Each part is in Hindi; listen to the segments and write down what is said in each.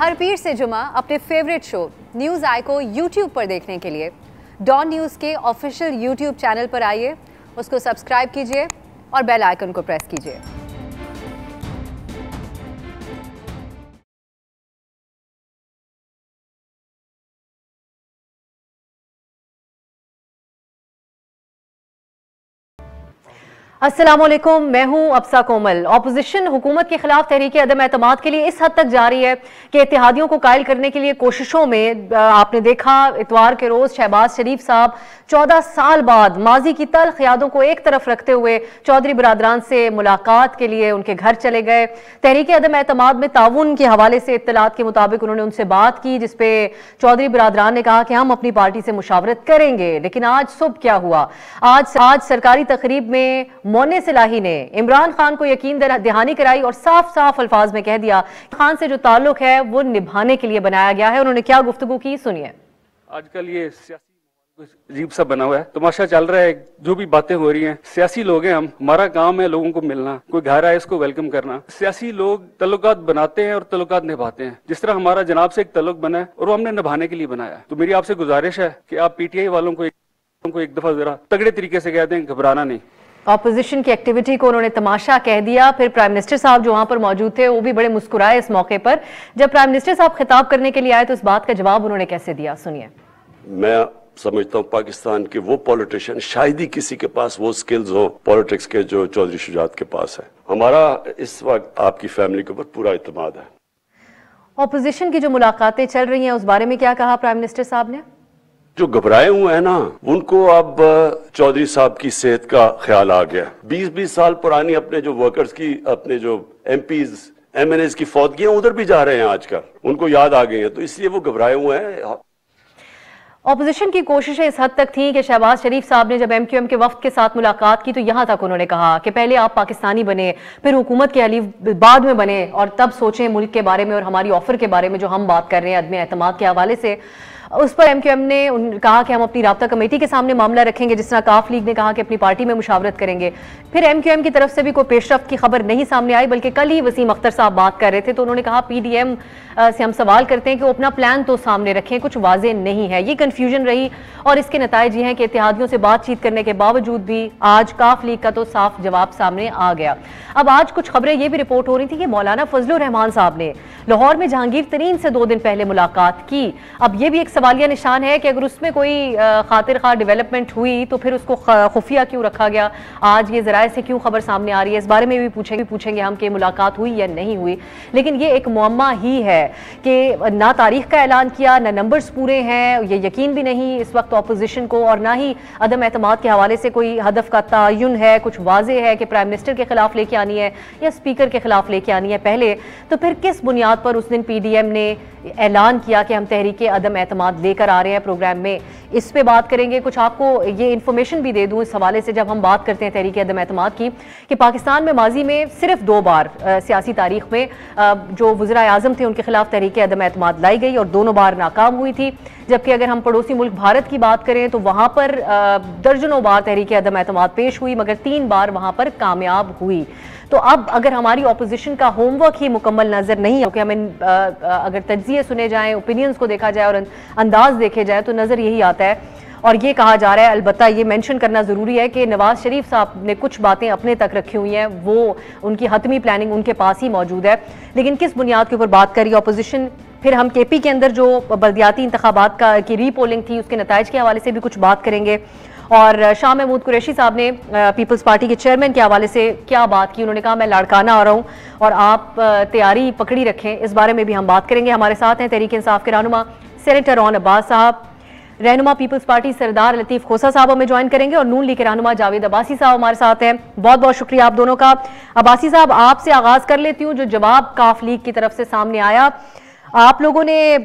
हर पीर से जुमा अपने फेवरेट शो न्यूज़ आई को यूट्यूब पर देखने के लिए डॉन न्यूज़ के ऑफिशियल यूट्यूब चैनल पर आइए, उसको सब्सक्राइब कीजिए और बेल आइकन को प्रेस कीजिए। अस्सलामुअलैकुम, मैं हूं अफसा कोमल। ऑपोजिशन हुकूमत के खिलाफ तहरीक अदम एतमाद के लिए इस हद तक जारी है कि इत्तेहादियों को कायल करने के लिए कोशिशों में आपने देखा इतवार के रोज शहबाज शरीफ साहब 14 साल बाद माजी की तल्ख यादों को एक तरफ रखते हुए चौधरी बरादरान से मुलाकात के लिए उनके घर चले गए। तहरीक अदम एतमाद में ताउन के हवाले से इत्तलात के मुताबिक उन्होंने उनसे बात की, जिसपे चौधरी बरादरान ने कहा कि हम अपनी पार्टी से मुशावरत करेंगे। लेकिन आज सुबह क्या हुआ? आज सरकारी तकरीब में मोने सिलाही ने इमरान खान को यकीन दहानी कराई और साफ साफ अल्फाज में कह दिया खान से जो ताल्लुक है वो निभाने के लिए बनाया गया है। उन्होंने क्या गुफ्तगू की, सुनिए। आजकल ये सियासी अजीब सा बना हुआ है, तमाशा चल रहा है, जो भी बातें हो रही हैं। सियासी लोग हैं हम, हमारा काम है लोगों को मिलना, कोई घर आए इसको वेलकम करना। सियासी लोग तल्लुकात बनाते हैं और तल्लुकात निभाते हैं। जिस तरह हमारा जनाब से एक तल्लुक बना है और वो हमने निभाने के लिए बनाया है। तो मेरी आपसे गुजारिश है कि आप पीटीआई वालों को एक दफा जरा तगड़े तरीके से कह दें, घबराना नहीं। ऑपोजिशन की एक्टिविटी को उन्होंने तमाशा कह दिया। फिर प्राइम मिनिस्टर साहब जो वहां पर मौजूद थे वो भी बड़े मुस्कुराए इस मौके पर। जब प्राइम मिनिस्टर साहब खिताब करने के लिए आए तो इस बात का जवाब उन्होंने कैसे दिया, सुनिए। मैं समझता हूँ पाकिस्तान के वो पॉलिटिशियन शायद ही किसी के पास वो स्किल्स हो पॉलिटिक्स के जो चौधरी शुजात के पास है। हमारा इस वक्त आपकी फैमिली के ऊपर पूरा इत्मीनान है। ऑपोजिशन की जो मुलाकातें चल रही हैं उस बारे में क्या कहा प्राइम मिनिस्टर साहब ने? जो घबराए हुए हैं ना, उनको अब चौधरी साहब की सेहत का ख्याल आ गया। 20-20 साल पुरानी अपने जो वर्कर्स की, अपने जो एमपीज एमएनएस की फौतगियां उधर भी जा रहे हैं आजकल, उनको याद आ गई है, तो इसलिए वो घबराए हुए हैं। ऑपोजिशन की कोशिशें इस हद तक थी कि शहबाज शरीफ साहब ने जब एमक्यूएम के वफ्द के साथ मुलाकात की तो यहां तक उन्होंने कहा कि पहले आप पाकिस्तानी बने, फिर हुकूमत के हलीफ बाद में बने और तब सोचें मुल्क के बारे में और हमारी ऑफर के बारे में जो हम बात कर रहे हैं अदम एतमाद के हवाले से। उस पर एमक्यूएम ने कहा कि हम अपनी राब्ता कमेटी के सामने मामला रखेंगे, जिस तरह काफ लीग ने कहा कि अपनी पार्टी में मुशावरत करेंगे। फिर एमक्यूएम की तरफ से भी कोई पेशरफ्त की खबर नहीं सामने आई, बल्कि कल ही वसीम अख्तर साहब बात कर रहे थे तो उन्होंने कहा पीडीएम से हम सवाल करते हैं कि वो अपना प्लान तो सामने रखें, कुछ वाजे नहीं है। ये कन्फ्यूजन रही और इसके नताइज ये हैं कि इत्तेहादियों से बातचीत करने के बावजूद भी आज काफ लीग का तो साफ जवाब सामने आ गया। अब आज कुछ खबरें ये भी रिपोर्ट हो रही थी कि मौलाना फजलुर रहमान साहब ने लाहौर में जहांगीर तरीन से 2 दिन पहले मुलाकात की। अब ये भी एक सवालिया निशान है कि अगर उसमें कोई खातिर खा डेवलपमेंट हुई तो फिर उसको खुफिया क्यों रखा गया, आज ये जराए से क्यों खबर सामने आ रही है, इस बारे में भी पूछेंगे हम कि मुलाकात हुई या नहीं हुई। लेकिन ये एक मुअम्मा ही है कि ना तारीख का ऐलान किया, ना नंबर्स पूरे हैं, ये यकीन भी नहीं इस वक्त ऑपोजिशन को, और ना ही अदम एतमाद के हवाले से कोई हदफ का तयन है, कुछ वाजे है कि प्राइम मिनिस्टर के खिलाफ लेके आनी है या स्पीकर के खिलाफ लेके आनी है पहले। तो फिर किस बुनियाद पर उस दिन पीडीएम ने ऐलान किया कि हम तहरीक अदम एतमाद लेकर आ रहे हैं प्रोग्राम में, इस पे बात करेंगे। कुछ आपको ये इन्फॉर्मेशन भी दे दूं इस हवाले से, जब हम बात करते हैं तहरीक अदम एतमाद की, कि पाकिस्तान में माजी में सिर्फ 2 बार सियासी तारीख में जो वज़ीर आज़म थे उनके खिलाफ तहरीक अदम एतमाद लाई गई और दोनों बार नाकाम हुई थी। जबकि अगर हम पड़ोसी मुल्क भारत की बात करें तो वहां पर दर्जनों बार तहरीक अदम एतमाद पेश हुई, मगर 3 बार वहां पर कामयाब हुई। तो अब अगर हमारी ऑपोजिशन का होमवर्क ही मुकम्मल नजर नहीं है, क्योंकि हमें अगर तज्जिए सुने जाएं, ओपिनियंस को देखा जाए और अंदाज देखे जाए तो नजर यही आता है। और ये कहा जा रहा है, अलबत्ता ये मेंशन करना जरूरी है कि नवाज शरीफ साहब ने कुछ बातें अपने तक रखी हुई हैं, वो उनकी हतमी प्लानिंग उनके पास ही मौजूद है। लेकिन किस बुनियाद के ऊपर बात करी ऑपोजिशन? फिर हम केपी के अंदर जो बल्दियाती इंतखाबात की रीपोलिंग थी उसके नताइज के हवाले से भी कुछ बात करेंगे। और शाह महमूद कुरैशी साहब ने पीपल्स पार्टी के चेयरमैन के हवाले से क्या बात की, उन्होंने कहा मैं लाड़काना आ रहा हूँ और आप तैयारी पकड़ी रखें, इस बारे में भी हम बात करेंगे। हमारे साथ हैं तहरीक इंसाफ के रहनुमा सेनेटर रौन अब्बास साहब, रहनुमा पीपल्स पार्टी सरदार लतीफ खोसा साहब हमें ज्वाइन करेंगे और नून लीग के रहनुमा जावेद अब्बासी साहब हमारे साथ हैं। बहुत बहुत शुक्रिया आप दोनों का। अब्बासी साहब, आपसे आगाज कर लेती हूँ। जो जवाब काफ लीग की तरफ से सामने आया, आप लोगों ने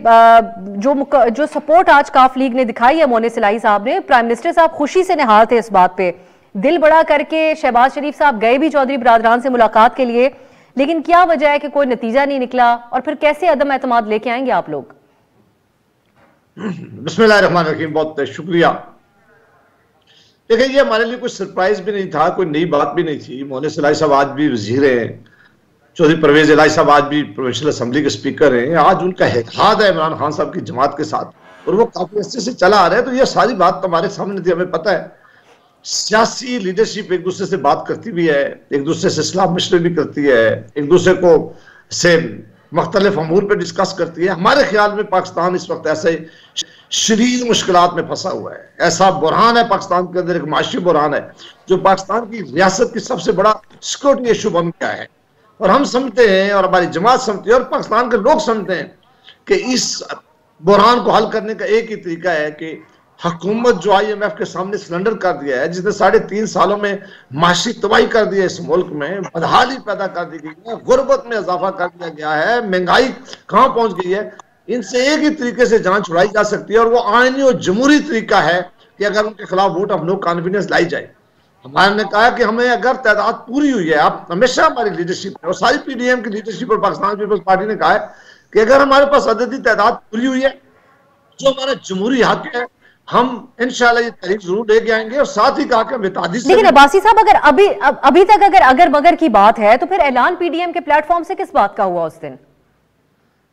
जो सपोर्ट आज काफ लीग ने दिखाई है मोने सिलाही साहब ने, प्राइम मिनिस्टर साहब खुशी से निहाल थे इस बात पे, दिल बड़ा करके शहबाज शरीफ साहब गए भी चौधरी बरादरान से मुलाकात के लिए, लेकिन क्या वजह है कि कोई नतीजा नहीं निकला और फिर कैसे अदम एतमाद लेके आएंगे आप लोग? बिस्मिल्लाहिर्रहमानिर्रहीम, बहुत शुक्रिया। देखिए, ये हमारे लिए कोई सरप्राइज भी नहीं था, कोई नई बात भी नहीं थी। मोने सिलाही साहब आज भी वजीर हैं, चौधरी परवेज इलाही साहब आज भी प्रोविंशियल असेंबली के स्पीकर हैं, आज उनका इत्तेहाद है इमरान खान साहब की जमात के साथ और वो काफी अच्छे से चला आ रहा है। तो ये सारी बात तुम्हारे सामने थी, हमें पता है सियासी लीडरशिप एक दूसरे से बात करती भी है, एक दूसरे से सलाह मशवरे भी करती है, एक दूसरे को से मुख्तलिफ अमूर पे डिस्कस करती है। हमारे ख्याल में पाकिस्तान इस वक्त ऐसे शदीद मुश्किलात में फंसा हुआ है, ऐसा बुरहान है पाकिस्तान के अंदर, एक माशी बुरहान है जो पाकिस्तान की रियासत की सबसे बड़ा सिक्योरिटी इशू बन गया है। और हम समझते हैं और हमारी जमात समझती है और पाकिस्तान के लोग समझते हैं कि इस बुरहान को हल करने का एक ही तरीका है कि हुकूमत जो IMF के सामने सिलेंडर कर दिया है, जिसने 3.5 सालों में माशी तबाही कर दी है, इस मुल्क में बदहाली पैदा कर दी गई है, गुर्बत में इजाफा कर दिया गया है, महंगाई कहां पहुंच गई है, इनसे एक ही तरीके से जान छुड़ाई जा सकती है और वो आईनी और जमहूरी तरीका है कि अगर उनके खिलाफ वोट ऑफ नो कॉन्फिडेंस लाई जाए। हमारे ने कहा कि हमें अगर तादाद पूरी हुई है, आप हमेशा हमारी लीडरशिप और सारी PDM की लीडरशिप और पाकिस्तान पीपल्स पार्टी ने कहा है कि अगर हमारे पास अददी तादाद पूरी हुई है, जो हमारा जमहूरी हक है, हम इंशाल्लाह ये तारीख जरूर लेके आएंगे। और साथ ही कहा कि लेकिन अब्बासी साहब, अगर अभी तक अगर मगर की बात है तो फिर ऐलान PDM के प्लेटफॉर्म से किस बात का हुआ उस दिन?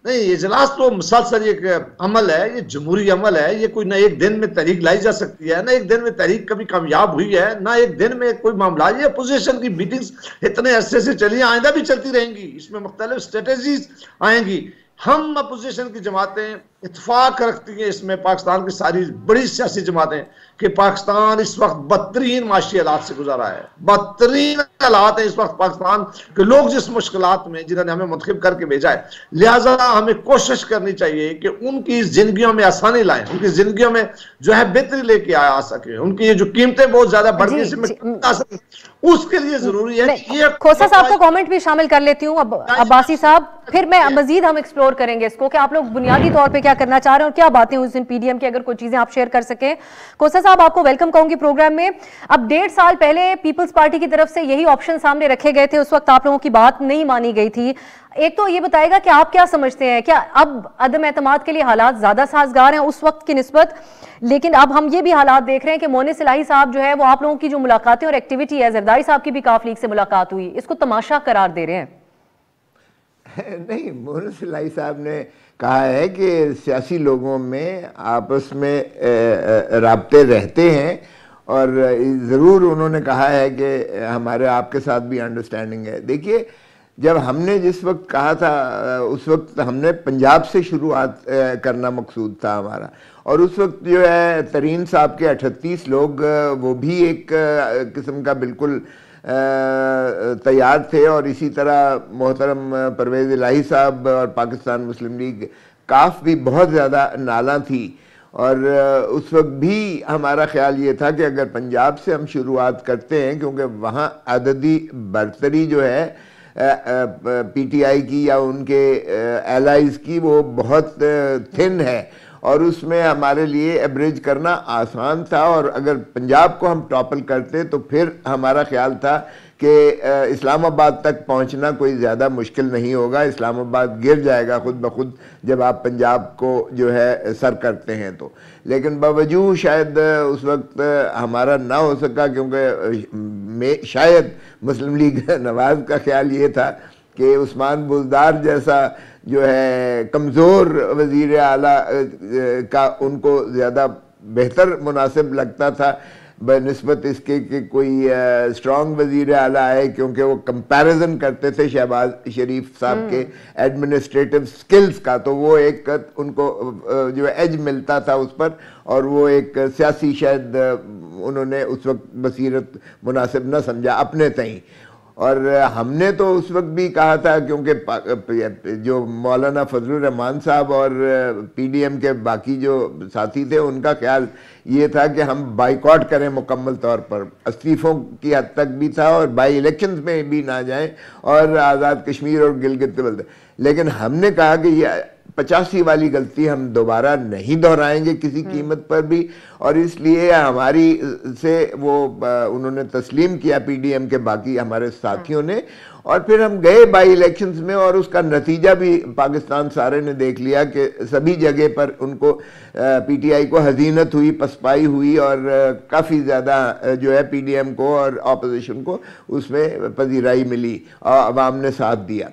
नहीं, इजलास तो मुसलसल एक अमल है, ये जमहूरी अमल है, ये कोई ना एक दिन में तारीख लाई जा सकती है, ना एक दिन में तारीख कभी कामयाब हुई है, ना एक दिन में कोई मामला। ये अपोजिशन की मीटिंग्स इतने अरसे से चली, आइंदा भी चलती रहेंगी, इसमें मुख्तलिफ स्ट्रेटेजीज आएंगी। हम अपोजिशन की जमातें इत्तेफाक रखती हैं इसमें, पाकिस्तान की सारी बड़ी सियासी जमातें, कि पाकिस्तान इस वक्त बदतरीन माशी हालात से गुजरा है, बदतरीन हालात है इस वक्त पाकिस्तान के लोग जिस मुश्किलात में जिन्होंने हमें मुंतखब करके भेजा है, लिहाजा हमें कोशिश करनी चाहिए कि उनकी जिंदगियों में आसानी लाएं, उनकी जिंदगियों में जो है बेहतरी लेके आ सके, उनकी जो कीमतें बहुत ज्यादा बढ़ गई उसके लिए जरूरी है। ये खोसा साहब का कमेंट भी शामिल कर लेती हूँ अब्बासी साहब, फिर मैं मजीद हम एक्सप्लोर करेंगे इसको कि आप लोग बुनियादी तौर पे क्या करना चाह रहे हैं और क्या बातें उस दिन PDM की अगर कोई चीजें आप शेयर कर सकें। खोसा साहब, आपको वेलकम कहूंगी प्रोग्राम में। अब 1.5 साल पहले पीपल्स पार्टी की तरफ से यही ऑप्शन सामने रखे गए थे, उस वक्त आप लोगों की बात नहीं मानी गई थी। एक तो ये बताएगा कि आप क्या समझते हैं, क्या अब अदम एतमाद के लिए हालात ज्यादा साजगार हैं उस वक्त की निस्बत? लेकिन अब हम ये भी हालात देख रहे हैं कि मोनिस इलाही साहब जो है वो आप लोगों की जो मुलाकातें और एक्टिविटी है, जरदारी साहब की भी काफ लीग से मुलाकात हुई, इसको तमाशा करार दे रहे हैं। नहीं, मोनिस इलाही साहब ने कहा है कि सियासी लोगों में आपस में राब्ते रहते हैं और ज़रूर उन्होंने कहा है कि हमारे आपके साथ भी अंडरस्टैंडिंग है। देखिए, जब हमने जिस वक्त कहा था उस वक्त हमने पंजाब से शुरुआत करना मकसूद था हमारा, और उस वक्त जो है तरीन साहब के 38 लोग वो भी एक किस्म का बिल्कुल तैयार थे, और इसी तरह मोहतरम परवेज़ इलाही साहब और पाकिस्तान मुस्लिम लीग काफ भी बहुत ज़्यादा नाला थी। और उस वक्त भी हमारा ख्याल ये था कि अगर पंजाब से हम शुरुआत करते हैं, क्योंकि वहाँ अददी बरतरी जो है PTI की या उनके एलाइज की वो बहुत थिन है और उसमें हमारे लिए एवरेज करना आसान था। और अगर पंजाब को हम टॉपल करते तो फिर हमारा ख्याल था कि इस्लामाबाद तक पहुंचना कोई ज़्यादा मुश्किल नहीं होगा, इस्लामाबाद गिर जाएगा खुद ब खुद जब आप पंजाब को जो है सर करते हैं तो। लेकिन बावजूद शायद उस वक्त हमारा ना हो सका, क्योंकि शायद मुस्लिम लीग नवाज़ का ख्याल ये था कि उस्मान बुज़दार जैसा जो है कमज़ोर वज़ीर आला का उनको ज़्यादा बेहतर मुनासिब लगता था बनिस्बत इसके कि कोई स्ट्रॉन्ग वज़ीर आला आए, क्योंकि वो कंपैरिजन करते थे शहबाज शरीफ साहब के एडमिनिस्ट्रेटिव स्किल्स का, तो वो एक उनको जो एज मिलता था उस पर, और वो एक सियासी शायद उन्होंने उस वक्त बसीरत मुनासिब न समझा अपने तई। और हमने तो उस वक्त भी कहा था, क्योंकि जो मौलाना फजलुर रहमान साहब और PDM के बाकी जो साथी थे उनका ख्याल ये था कि हम बाइकआउट करें मुकम्मल तौर पर, इस्तीफ़ों की हद तक भी था और बाई इलेक्शंस में भी ना जाएं और आज़ाद कश्मीर और गिलगित बल्तिस्तान। लेकिन हमने कहा कि ये 85 वाली गलती हम दोबारा नहीं दोहराएंगे किसी कीमत पर भी, और इसलिए हमारी से वो उन्होंने तस्लीम किया PDM के बाकी हमारे साथियों ने, और फिर हम गए बाई इलेक्शंस में और उसका नतीजा भी पाकिस्तान सारे ने देख लिया कि सभी जगह पर उनको पीटीआई को हजीनत हुई, पसपाई हुई और काफ़ी ज़्यादा जो है पीडीएम को और अपोजिशन को उसमें पजीराई मिली और अवाम ने साथ दिया।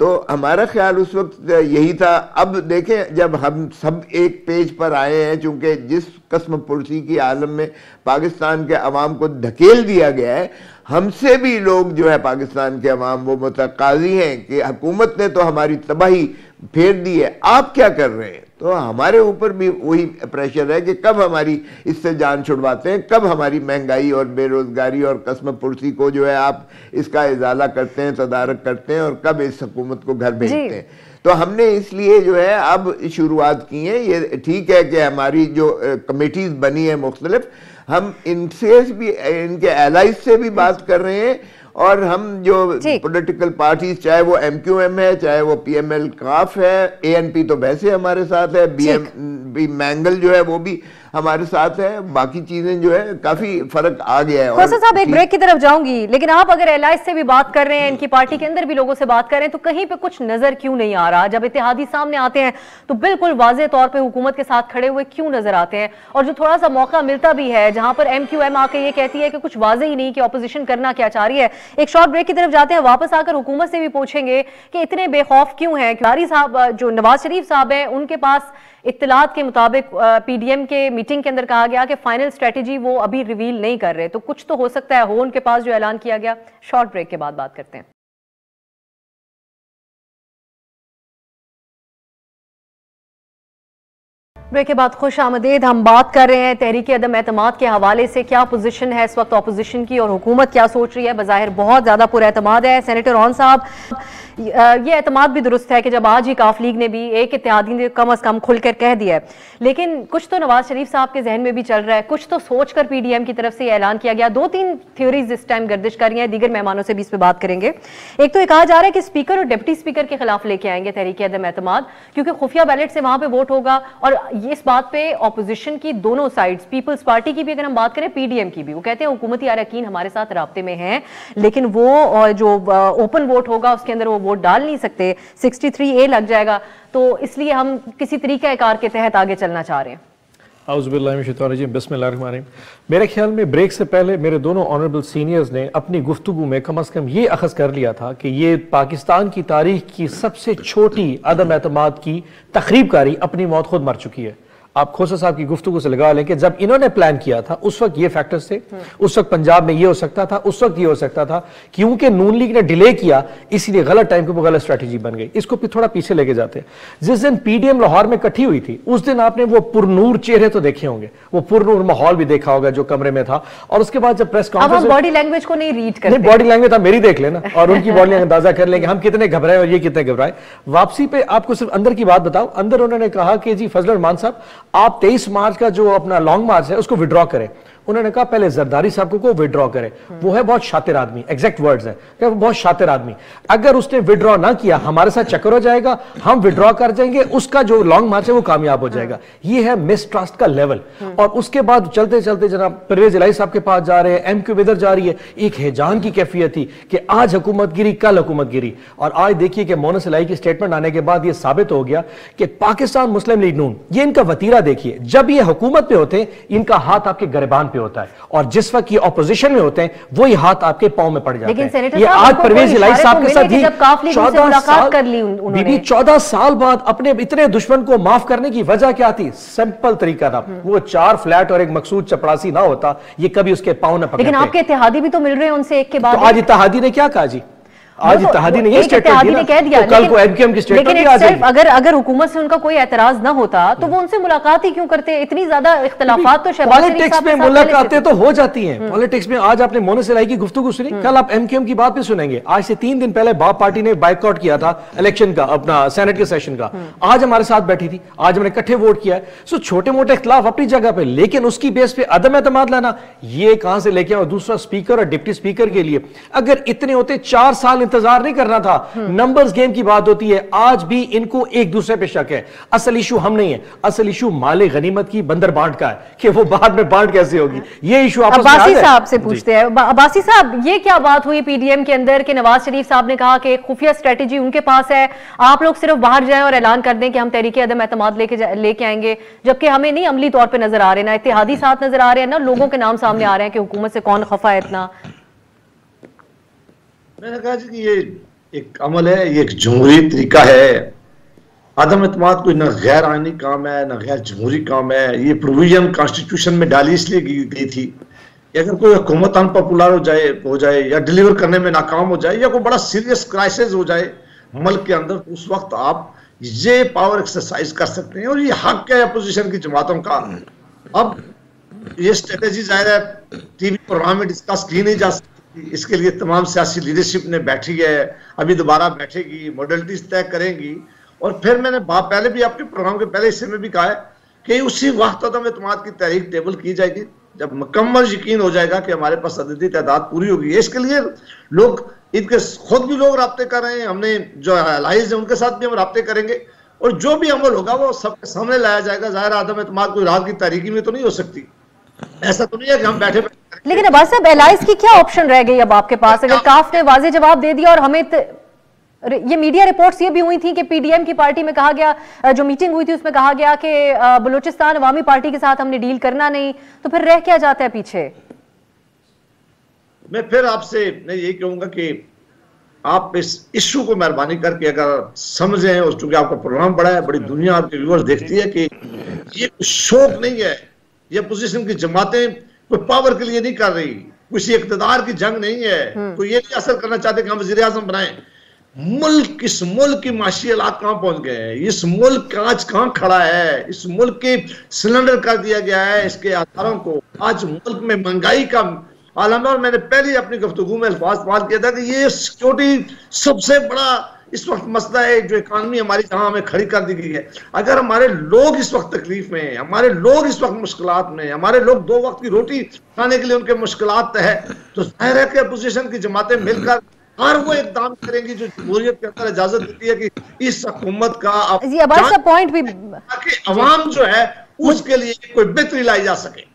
तो हमारा ख्याल उस वक्त यही था। अब देखें, जब हम सब एक पेज पर आए हैं, चूंकि जिस कस्म पुरसी की आलम में पाकिस्तान के अवाम को धकेल दिया गया है, हमसे भी लोग जो है पाकिस्तान के अवाम वो मुतकाजी हैं कि हुकूमत ने तो हमारी तबाही फेर दी है, आप क्या कर रहे हैं। तो हमारे ऊपर भी वही प्रेशर है कि कब हमारी इससे जान छुड़वाते हैं, कब हमारी महंगाई और बेरोजगारी और कस्म पुरसी को जो है आप इसका इजाला करते हैं, तदारक करते हैं, और कब इस हुकूमत को घर भेजते हैं। तो हमने इसलिए जो है अब शुरुआत की है। ये ठीक है कि हमारी जो कमेटीज बनी है मुख्तलिफ, हम इनसे भी, इनके एलाइज से भी बात कर रहे हैं, और हम जो पॉलिटिकल पार्टीज, चाहे वो MQM है, चाहे वो PML काफ है, ANP तो वैसे हमारे साथ है, BMP मैंगल जो है वो भी हमारे साथ है, बाकी चीजें जो है काफी फर्क आ गया है। खोसा साहब, एक ब्रेक की तरफ जाऊंगी, लेकिन आप अगर एलाइज से भी बात कर रहे हैं, इनकी पार्टी के अंदर भी लोगों से बात कर रहे हैं, तो कहीं पे कुछ नजर क्यों नहीं आ रहा? जब इत्तेहादी सामने आते हैं तो बिल्कुल वाज़ेह तौर पे हुकूमत के साथ खड़े हुए क्यों नजर आते हैं? और जो थोड़ा सा मौका मिलता भी है, जहां पर MQM आके ये कहती है कि कुछ वाज़ेह ही नहीं कि ऑपोजिशन करना क्या चाह रही है। एक शॉर्ट ब्रेक की तरफ जाते हैं, वापस आकर हुकूमत से भी पूछेंगे कि इतने बेखौफ क्यों हैं। कारी साहब, जो नवाज शरीफ साहब हैं, उनके पास इत्तलात के मुताबिक PDM के मीटिंग के अंदर कहा गया कि फाइनल स्ट्रेटेजी वो अभी रिवील नहीं कर रहे, तो कुछ तो हो सकता है हो उनके पास जो ऐलान किया गया। शॉर्ट ब्रेक के बाद बात करते हैं। ब्रेक के बाद खुश आमदीद। हम बात कर रहे हैं तहरीक अदम एतमाद के हवाले से, क्या पोजीशन है इस वक्त अपोजिशन की और हुकूमत क्या सोच रही है। बज़ाहिर बहुत ज़्यादा पुरएतमाद है। सेनेटर ऑन साहब, ये एतमाद भी दुरुस्त है कि जब आज ही काफ लीग ने भी एक इत्तेहादी ने कम अज़ कम खुलकर कह दिया है, लेकिन कुछ तो नवाज शरीफ साहब के जहन में भी चल रहा है, कुछ तो सोचकर PDM की तरफ से ऐलान किया गया। 2-3 थ्योरीज इस टाइम गर्दिश कर रही हैं, दीगर मेहमानों से भी इस पर बात करेंगे। एक तो ये कहा जा रहा है कि स्पीकर और डिप्टी स्पीकर के खिलाफ लेके आएंगे तहरीक अदम एतमाद, क्योंकि खुफिया बैलेट से वहां पर वोट होगा। और इस बात पे ऑपोजिशन की दोनों साइड्स, पीपल्स पार्टी की भी अगर हम बात करें, PDM की भी, वो कहते हैं हुकूमती अरकान हमारे साथ राब्ते में हैं, लेकिन वो जो ओपन वोट होगा उसके अंदर वो वोट डाल नहीं सकते, 63A लग जाएगा, तो इसलिए हम किसी तरीक़ाकार के तहत आगे चलना चाह रहे हैं। बिस्मिल्लाहिर्रहमानिर्रहीम। मेरे ख्याल में ब्रेक से पहले मेरे दोनों ऑनरेबल सीनियर्स ने अपनी गुफ्तगू में कम अज़ कम ये अखज़ कर लिया था कि ये पाकिस्तान की तारीख की सबसे छोटी अदम एतमाद की तखरीबकारी अपनी मौत खुद मर चुकी है। आप खोसा साहब की गुफ्तगू से लगा लें कि जब इन्होंने प्लान किया था उस वक्त ये फैक्टर्स थे, उस वक्त पंजाब में ये हो सकता था, उस वक्त ये हो सकता था, क्योंकि नून लीग ने डिले किया इसीलिए गलत टाइम के ऊपर गलत स्ट्रैटेजी बन गई। इसको फिर थोड़ा पीछे लेके जाते हैं। जिस दिन PDM लाहौर में इकट्ठी हुई थी उस दिन आपने वो पुरनूर चेहरे तो देखे होंगे, वो पुरनूर माहौल भी देखा होगा जो कमरे में था। और उसके बाद जब प्रेस कॉन्फ्रेंस, बॉडी लैंग्वेज को नहीं रीड करते, बॉडी लैंग्वेज आप मेरी देख लेना और उनकी बॉडी लैंग्वेज अंदाजा कर लेंगे हम कितने घबराए और ये कितने घबराए। वापसी पे आपको सिर्फ अंदर की बात बताओ, अंदर उन्होंने कहा कि जी फजल रहमान साहब, आप 23 मार्च का जो अपना लॉन्ग मार्च है उसको विड्रॉ करें। उन्होंने कहा पहले जरदारी साहब को विड्रॉ करे, वो है बहुत शातिर आदमी, एग्जैक्ट वर्ड्स है, वो बहुत शातिर आदमी, अगर उसने विड्रॉ ना किया हमारे साथ चक्कर हो जाएगा, हम विड्रॉ कर जाएंगे, उसका जो लॉन्ग मार्च है वो कामयाब हो जाएगा। ये है मिसट्रस्ट का लेवल। और उसके बाद चलते चलते जनाब परवेज इलाही साहब के पास जा रहे हैं, MQ इधर जा रही है, एक हैजान की कैफियत थी कि आज हुकूमत गिरी, कल हुकूमत गिरी। और आज देखिए कि मोनस इलाही की स्टेटमेंट आने के बाद ये साबित हो गया कि पाकिस्तान मुस्लिम लीग नून, ये इनका वतीरा देखिए, जब ये हुकूमत पे होते हैं इनका हाथ आपके गिरबान पे होता है, और जिस वक्त ये ऑपोजिशन में होते हैं वही हाथ आपके पांव में पड़ जाते हैं। ये आज परवेज इलाही साहब के साथ ही 14 साल बाद अपने इतने दुश्मन को माफ करने की वजह क्या थी? सिंपल तरीका था, वो 4 फ्लैट और एक मकसूद चपरासी ना होता ये कभी उसके पांव न पकड़ते। लेकिन आपके इत्तेहादी भी तो मिल रहे हैं उनसे एक के बाद। तो आज इत्तेहादी ने क्या कहा जी? आज इत्तेहादी ने ये स्टेटमेंट कह दिया, कल को MQM की स्टेटमेंट भी आ जाएगी। अगर हुकूमत से उनका कोई एतराज ना होता तो वो उनसे मुलाकात ही क्यों करते? इतनी ज्यादा इख्तिलाफात तो शहबाज शरीफ पॉलिटिक्स में मुलाकातें तो हो जाती हैं। पॉलिटिक्स में आज आपने मोनस इलाही की गुफ्तगू सुनी, कल आप MQM की बात भी सुनेंगे। आज से 3 दिन पहले बाप पार्टी ने बाइकआउट किया था इलेक्शन का, अपना सेनेट के सेशन का, आज हमारे साथ बैठी थी, आज हमने इकट्ठे वोट किया है। सो छोटे मोटे इख्तिलाफ अपनी जगह पे, लेकिन उसकी बेस पे अदम एतमाद लाना ये कहां से लेके आओ? दूसरा स्पीकर और डिप्टी स्पीकर के लिए अगर इतने होते 4 साल इंतजार नहीं करना था। नंबर्स गेम की बात होती है, आज भी इनको एक दूसरे पे शक है। असल इशू हम नहीं है, असल इशू माले गनीमत की बंदर बांट का है कि वो बाद में बांट कैसे होगी, ये इशू आपस में अब्बासी साहब से पूछते हैं। अब्बासी साहब, ये क्या बात हुई पीडीएम के अंदर कि नवाज शरीफ साहब ने कहा कि खुफिया स्ट्रेटेजी उनके पास है, आप लोग सिर्फ बाहर जाएं और ऐलान कर दें कि हम तहरीक अदम एतमाद लेके आएंगे, जबकि हमें नहीं अमली तौर पे नजर आ रहे, ना इत्तेहादी साथ नजर आ रहे हैं, ना लोगों के नाम सामने आ रहे हैं कि हुकूमत से कौन खफा है इतना। मैंने कहा जी कि ये एक अमल है, ये एक जमहूरी तरीका है। अदम एतमाद कोई ना गैर आईनी काम है, ना गैर जमहूरी काम है। ये प्रोविजन कॉन्स्टिट्यूशन में डाली इसलिए गई थी कि अगर कोई हुकूमत अनपॉपुलर हो जाए या डिलीवर करने में नाकाम हो जाए या कोई बड़ा सीरियस क्राइसिस हो जाए मुल्क के अंदर, तो उस वक्त आप ये पावर एक्सरसाइज कर सकते हैं और ये हक है अपोजिशन की जमातों का। अब ये स्ट्रेटेजी जाहिर है टीवी प्रोग्राम में डिस्कस की नहीं जा सकती, इसके लिए तमाम सियासी लीडरशिप ने बैठी है, अभी दोबारा बैठेगी, मॉडलिटीज तय करेंगी। और फिर मैंने पहले भी आपके प्रोग्राम के पहले हिस्से में भी कहा है कि उसी वक्त अदम एतमाद की तहरीक टेबल की जाएगी जब मुकम्मल यकीन हो जाएगा कि हमारे पास अददी तादाद पूरी होगी। इसके लिए लोग इनके खुद भी लोग राब्ते कर रहे हैं, हमने जो एलाइज है उनके साथ भी हम राब्ते करेंगे और जो भी अमल होगा वो सबके सामने लाया जाएगा। ज़ाहिर आदम एतमाद कोई रात की तारीकी में तो नहीं हो सकती, ऐसा तो नहीं है कि हम बैठे। लेकिन अब्बास साहब, एलाइज की क्या ऑप्शन रह गई अब आपके पास? अगर काफ ने वाज़ेह जवाब दे दिया और हमें ये मीडिया रिपोर्ट्स ये भी हुई थी कि पीडीएम की पार्टी में कहा गया, जो मीटिंग हुई थी उसमें कहा गया कि बलूचिस्तान अवामी पार्टी के साथ हमने डील करना नहीं, तो फिर रह क्या जाता है पीछे? मैं फिर आपसे यही कहूंगा कि आप इस इशू को मेहरबानी करके अगर समझें, और चूंकि आपका प्रोग्राम बड़ा है, बड़ी दुनिया आपके व्यूअर्स देखती है कि ये शौक नहीं है, ये अपोजिशन की जमातें कोई पावर के लिए नहीं कर रही, किसी इक़्तिदार की जंग नहीं है, कोई ये नहीं असर करना चाहते कि हम वज़ीर आज़म बनाएं। मुल्क, इस मुल्क की माशी हालात कहां पहुंच गए हैं, इस मुल्क आज कहां खड़ा है, इस मुल्क के सिलेंडर कर दिया गया है इसके आधारों को। आज मुल्क में महंगाई का आलम है और मैंने पहले अपनी गुफ्तगू में अल्फाज इस्तेमाल किया था कि ये सिक्योरिटी सबसे बड़ा इस वक्त मसला है जो इकानमी हमारी जहां हमें खड़ी कर दी गई है। अगर हमारे लोग इस वक्त तकलीफ में, हमारे लोग इस वक्त मुश्किलात में, हमारे लोग 2 वक्त की रोटी खाने के लिए उनके मुश्किलात है, तो जाहिर है कि अपोजिशन की जमातें मिलकर हर वो इकदाम करेंगी जो जमहूरियत के अंदर इजाजत देती है कि इस हुकूमत का पॉइंट भी अवाम जो है उसके लिए कोई बेहतरी लाई जा सके।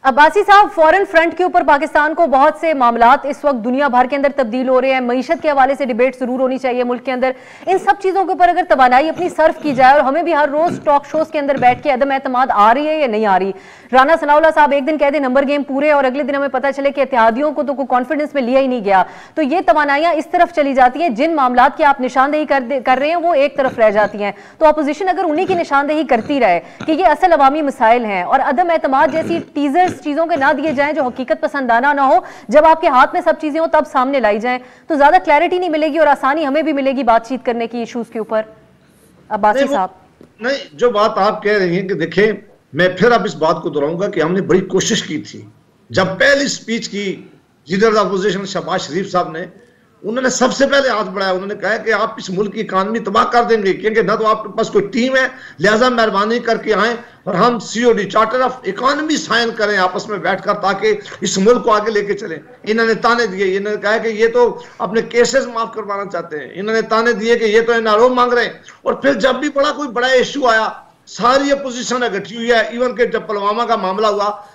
अब्बासी साहब, फॉरेन फ्रंट के ऊपर पाकिस्तान को बहुत से मामलात इस वक्त दुनिया भर के अंदर तब्दील हो रहे हैं, मईशत के हवाले से डिबेट जरूर होनी चाहिए मुल्क के अंदर। इन सब चीज़ों के ऊपर अगर तवानाई अपनी सर्व की जाए और हमें भी हर रोज टॉक शोज के अंदर बैठ के अदम एतमाद आ रही है या नहीं आ रही। राना सनाउल्लाह साहब एक दिन कहते नंबर गेम पूरे और अगले दिन हमें पता चले कि इत्तेहादियों को तो कोई कॉन्फिडेंस में लिया ही नहीं गया, तो ये तवानाइयां इस तरफ चली जाती हैं, जिन मामलात की आप निशानदेही कर रहे हैं वो एक तरफ रह जाती हैं। तो अपोजिशन अगर उन्हीं की निशानदेही करती रहे कि ये असल अवामी मसाइल हैं और अदम एतमाद जैसी टीजर्स चीज़ों के ना दिए जाएं जो हकीकत पसंदाना ना हो, जब आपके हाथ में सब चीजें हो तब सामने लाई जाएं, तो ज्यादा क्लैरिटी नहीं मिलेगी और आसानी हमें भी मिलेगी बातचीत करने की इश्यूज के ऊपर। अब्बासी साहब, नहीं, जो बात आप कह रही हैं कि देखें, मैं फिर अब इस बात को दोहराऊंगा कि हमने बड़ी कोशिश की थी। जब पहली स्पीच की लीडर अपोजिशन शहबाज शरीफ साहब ने, उन्होंने सबसे पहले हाथ बढ़ाया, उन्होंने कहा कि आप इस मुल्क की इकानमी तबाह कर देंगे क्योंकि ना तो आपके पास कोई टीम है, लिहाजा मेहरबानी करके आए और हम COD charter of economy sign करें आपस में बैठकर ताकि इस मुल्क को आगे लेके चलें। इन्होंने ताने दिए, इन्होंने कहा कि ये तो अपने केसेस माफ करवाना चाहते हैं, इन्होंने ताने दिए कि ये तो NRO मांग रहे हैं। और फिर जब भी कोई बड़ा इशू आया, सारी अपोजिशन इकट्ठी हुई है। इवन के जब पुलवामा का मामला हुआ,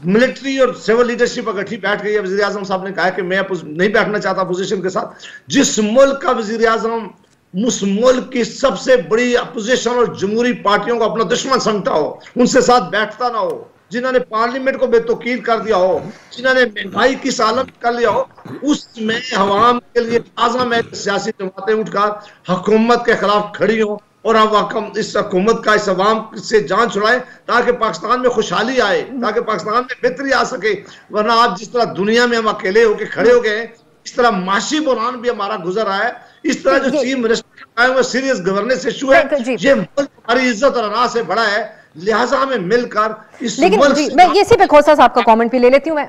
मिलिट्री और सिविल लीडरशिप इकट्ठी बैठ गई है। वज़ीर आज़म साहब ने कहा कि मैं नहीं बैठना चाहता अपोजिशन के साथ। जिस मुल्क का वज़ीर आज़म उस मुल्क की सबसे बड़ी अपोजिशन और जमहूरी पार्टियों को अपना दुश्मन समझता हो, उनसे साथ बैठता ना हो, जिन्होंने पार्लियामेंट को बेतौकील कर दिया हो, जिन्होंने महंगाई की सालत कर लिया हो, उसमें अवाम के लिए ताज़ा में सियासी जमातें उठकर हुकूमत के खिलाफ खड़ी हो और हम इस हुकूमत का, इस अवाम से जान छुड़ाएं ताकि पाकिस्तान में खुशहाली आए, ताकि पाकिस्तान में बेहतरी आ सके। वरना आप जिस तरह दुनिया में हम अकेले होकर खड़े हो गए, इस तरह माशी बुरहान भी हमारा गुजर रहा है। इस तरह जो चीफ मिनिस्टर आए हुए सीरियस गवर्नेंस इशू है, ये मुल्क हमारी इज्जत और अना से बड़ा है, लिहाजा हमें मिलकर इस लेकिन मैं इसी पे खोसा साहब का कमेंट भी ले लेती हूँ। मैं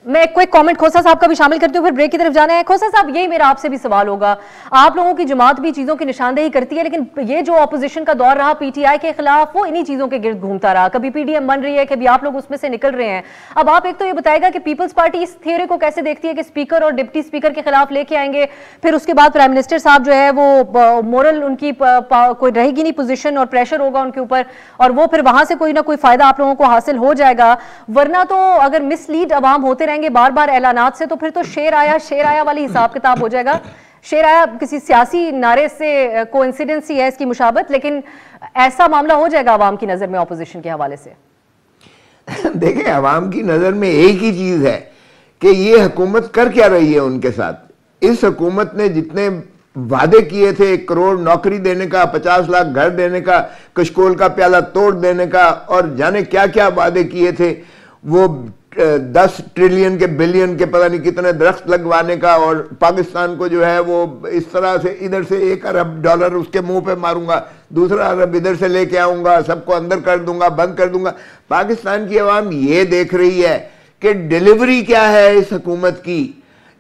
मैं कोई कमेंट खोसा साहब का भी शामिल करती हूँ, फिर ब्रेक की तरफ जाना है। खोसा साहब, यही मेरा आपसे भी सवाल होगा, आप लोगों की जमात भी चीजों की निशानदेही करती है, लेकिन ये जो ऑपोजिशन का दौर रहा पीटीआई के खिलाफ, वो इन्हीं चीजों के गिर्द घूमता रहा। कभी पीडीएम बन रही है, कभी आप लोग उसमें से निकल रहे हैं। अब आप एक तो ये बताएगा कि पीपल्स पार्टी इस थियोरी को कैसे देखती है कि स्पीकर और डिप्टी स्पीकर के खिलाफ लेके आएंगे, फिर उसके बाद प्राइम मिनिस्टर साहब जो है वो मोरल उनकी कोई रहेगी नहीं पोजीशन और प्रेशर होगा उनके ऊपर, और वो फिर वहां से कोई ना कोई फायदा आप लोगों को हासिल हो जाएगा। वरना तो अगर मिसलीड अवाम होते रहेंगे बार बार ऐलानात से, तो फिर तो शेर आया वाली हिसाब किताब हो जाएगा। शेर आया किसी सियासी नारे से कोइंसिडेंस ही है इसकी मुशाबत, लेकिन ऐसा मामला हो जाएगा अवाम की नजर में ऑपोजिशन के हवाले से। देखें, अवाम की नजर में एक ही चीज है कि ये हुकूमत कर क्या रही है उनके साथ। इस हुकूमत ने जितने वादे किए थे, 1 करोड़ नौकरी देने का, 50 लाख घर देने का, कशकोल का प्याला तोड़ देने का, और जाने क्या क्या वादे किए थे, वो 10 ट्रिलियन के बिलियन के पता नहीं कितने दरख्त लगवाने का, और पाकिस्तान को जो है वो इस तरह से इधर से $1 अरब उसके मुंह पे मारूंगा, दूसरा अरब इधर से लेके आऊंगा, सबको अंदर कर दूंगा, बंद कर दूंगा। पाकिस्तान की अवाम ये देख रही है कि डिलीवरी क्या है इस हुकूमत की।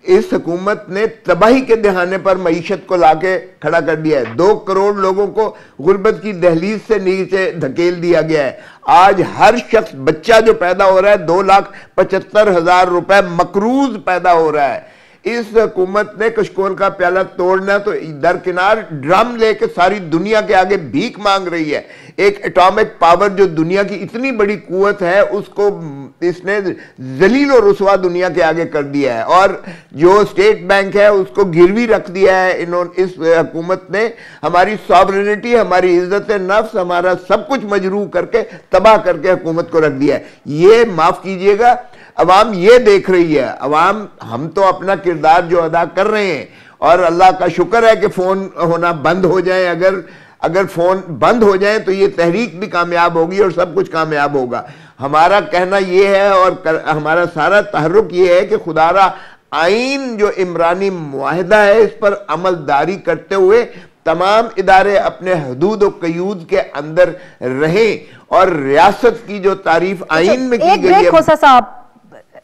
इस हुकूमत ने तबाही के दहाने पर मईशत को लाके खड़ा कर दिया है। 2 करोड़ लोगों को गुर्बत की दहलीज से नीचे धकेल दिया गया है। आज हर शख्स, बच्चा जो पैदा हो रहा है, 2,75,000 रुपए मकरूज पैदा हो रहा है। इस हुकूमत ने कशकोल का प्याला तोड़ना तो दरकिनार ड्रम लेके सारी दुनिया के आगे भीख मांग रही है। एक एटॉमिक पावर जो दुनिया की इतनी बड़ी कुव्वत है, उसको इसने जलील और रुसवा दुनिया के आगे कर दिया है, और जो स्टेट बैंक है उसको गिरवी रख दिया है इन्होंने। इस हुकूमत ने हमारी सॉवरेनिटी, हमारी इज्जत नफ्स, हमारा सब कुछ मजरूह करके तबाह करके हुकूमत को रख दिया है। ये माफ कीजिएगा, अवाम ये देख रही है। अवाम, हम तो अपना किरदार जो अदा कर रहे हैं, और अल्लाह का शुक्र है कि फोन होना बंद हो जाए। अगर फोन बंद हो जाए तो ये तहरीक भी कामयाब होगी और सब कुछ कामयाब होगा। हमारा कहना यह है और हमारा सारा तहरुक ये है कि खुदारा आइन जो इमरानी मुआहिदा है, इस पर अमलदारी करते हुए तमाम इदारे अपने हदूद और कयूद के अंदर रहें, और रियासत की जो तारीफ आइन में की गई है। खोसा साहब,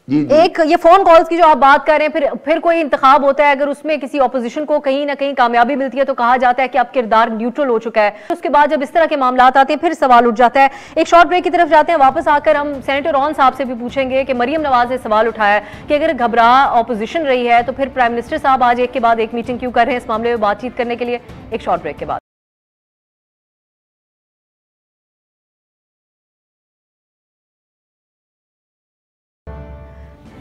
जी। एक ये फोन कॉल्स की जो आप बात कर रहे हैं, फिर कोई इंतखाब होता है, अगर उसमें किसी ऑपोजिशन को कहीं ना कहीं कामयाबी मिलती है तो कहा जाता है कि अब किरदार न्यूट्रल हो चुका है। उसके बाद जब इस तरह के मामला आते हैं फिर सवाल उठ जाता है। एक शॉर्ट ब्रेक की तरफ जाते हैं, वापस आकर हम सेनेटर रॉन साहब से भी पूछेंगे कि मरियम नवाज ने सवाल उठाया कि अगर घबरा ऑपोजिशन रही है तो फिर प्राइम मिनिस्टर साहब आज एक के बाद एक मीटिंग क्यों कर रहे हैं इस मामले में बातचीत करने के लिए। एक शॉर्ट ब्रेक के बाद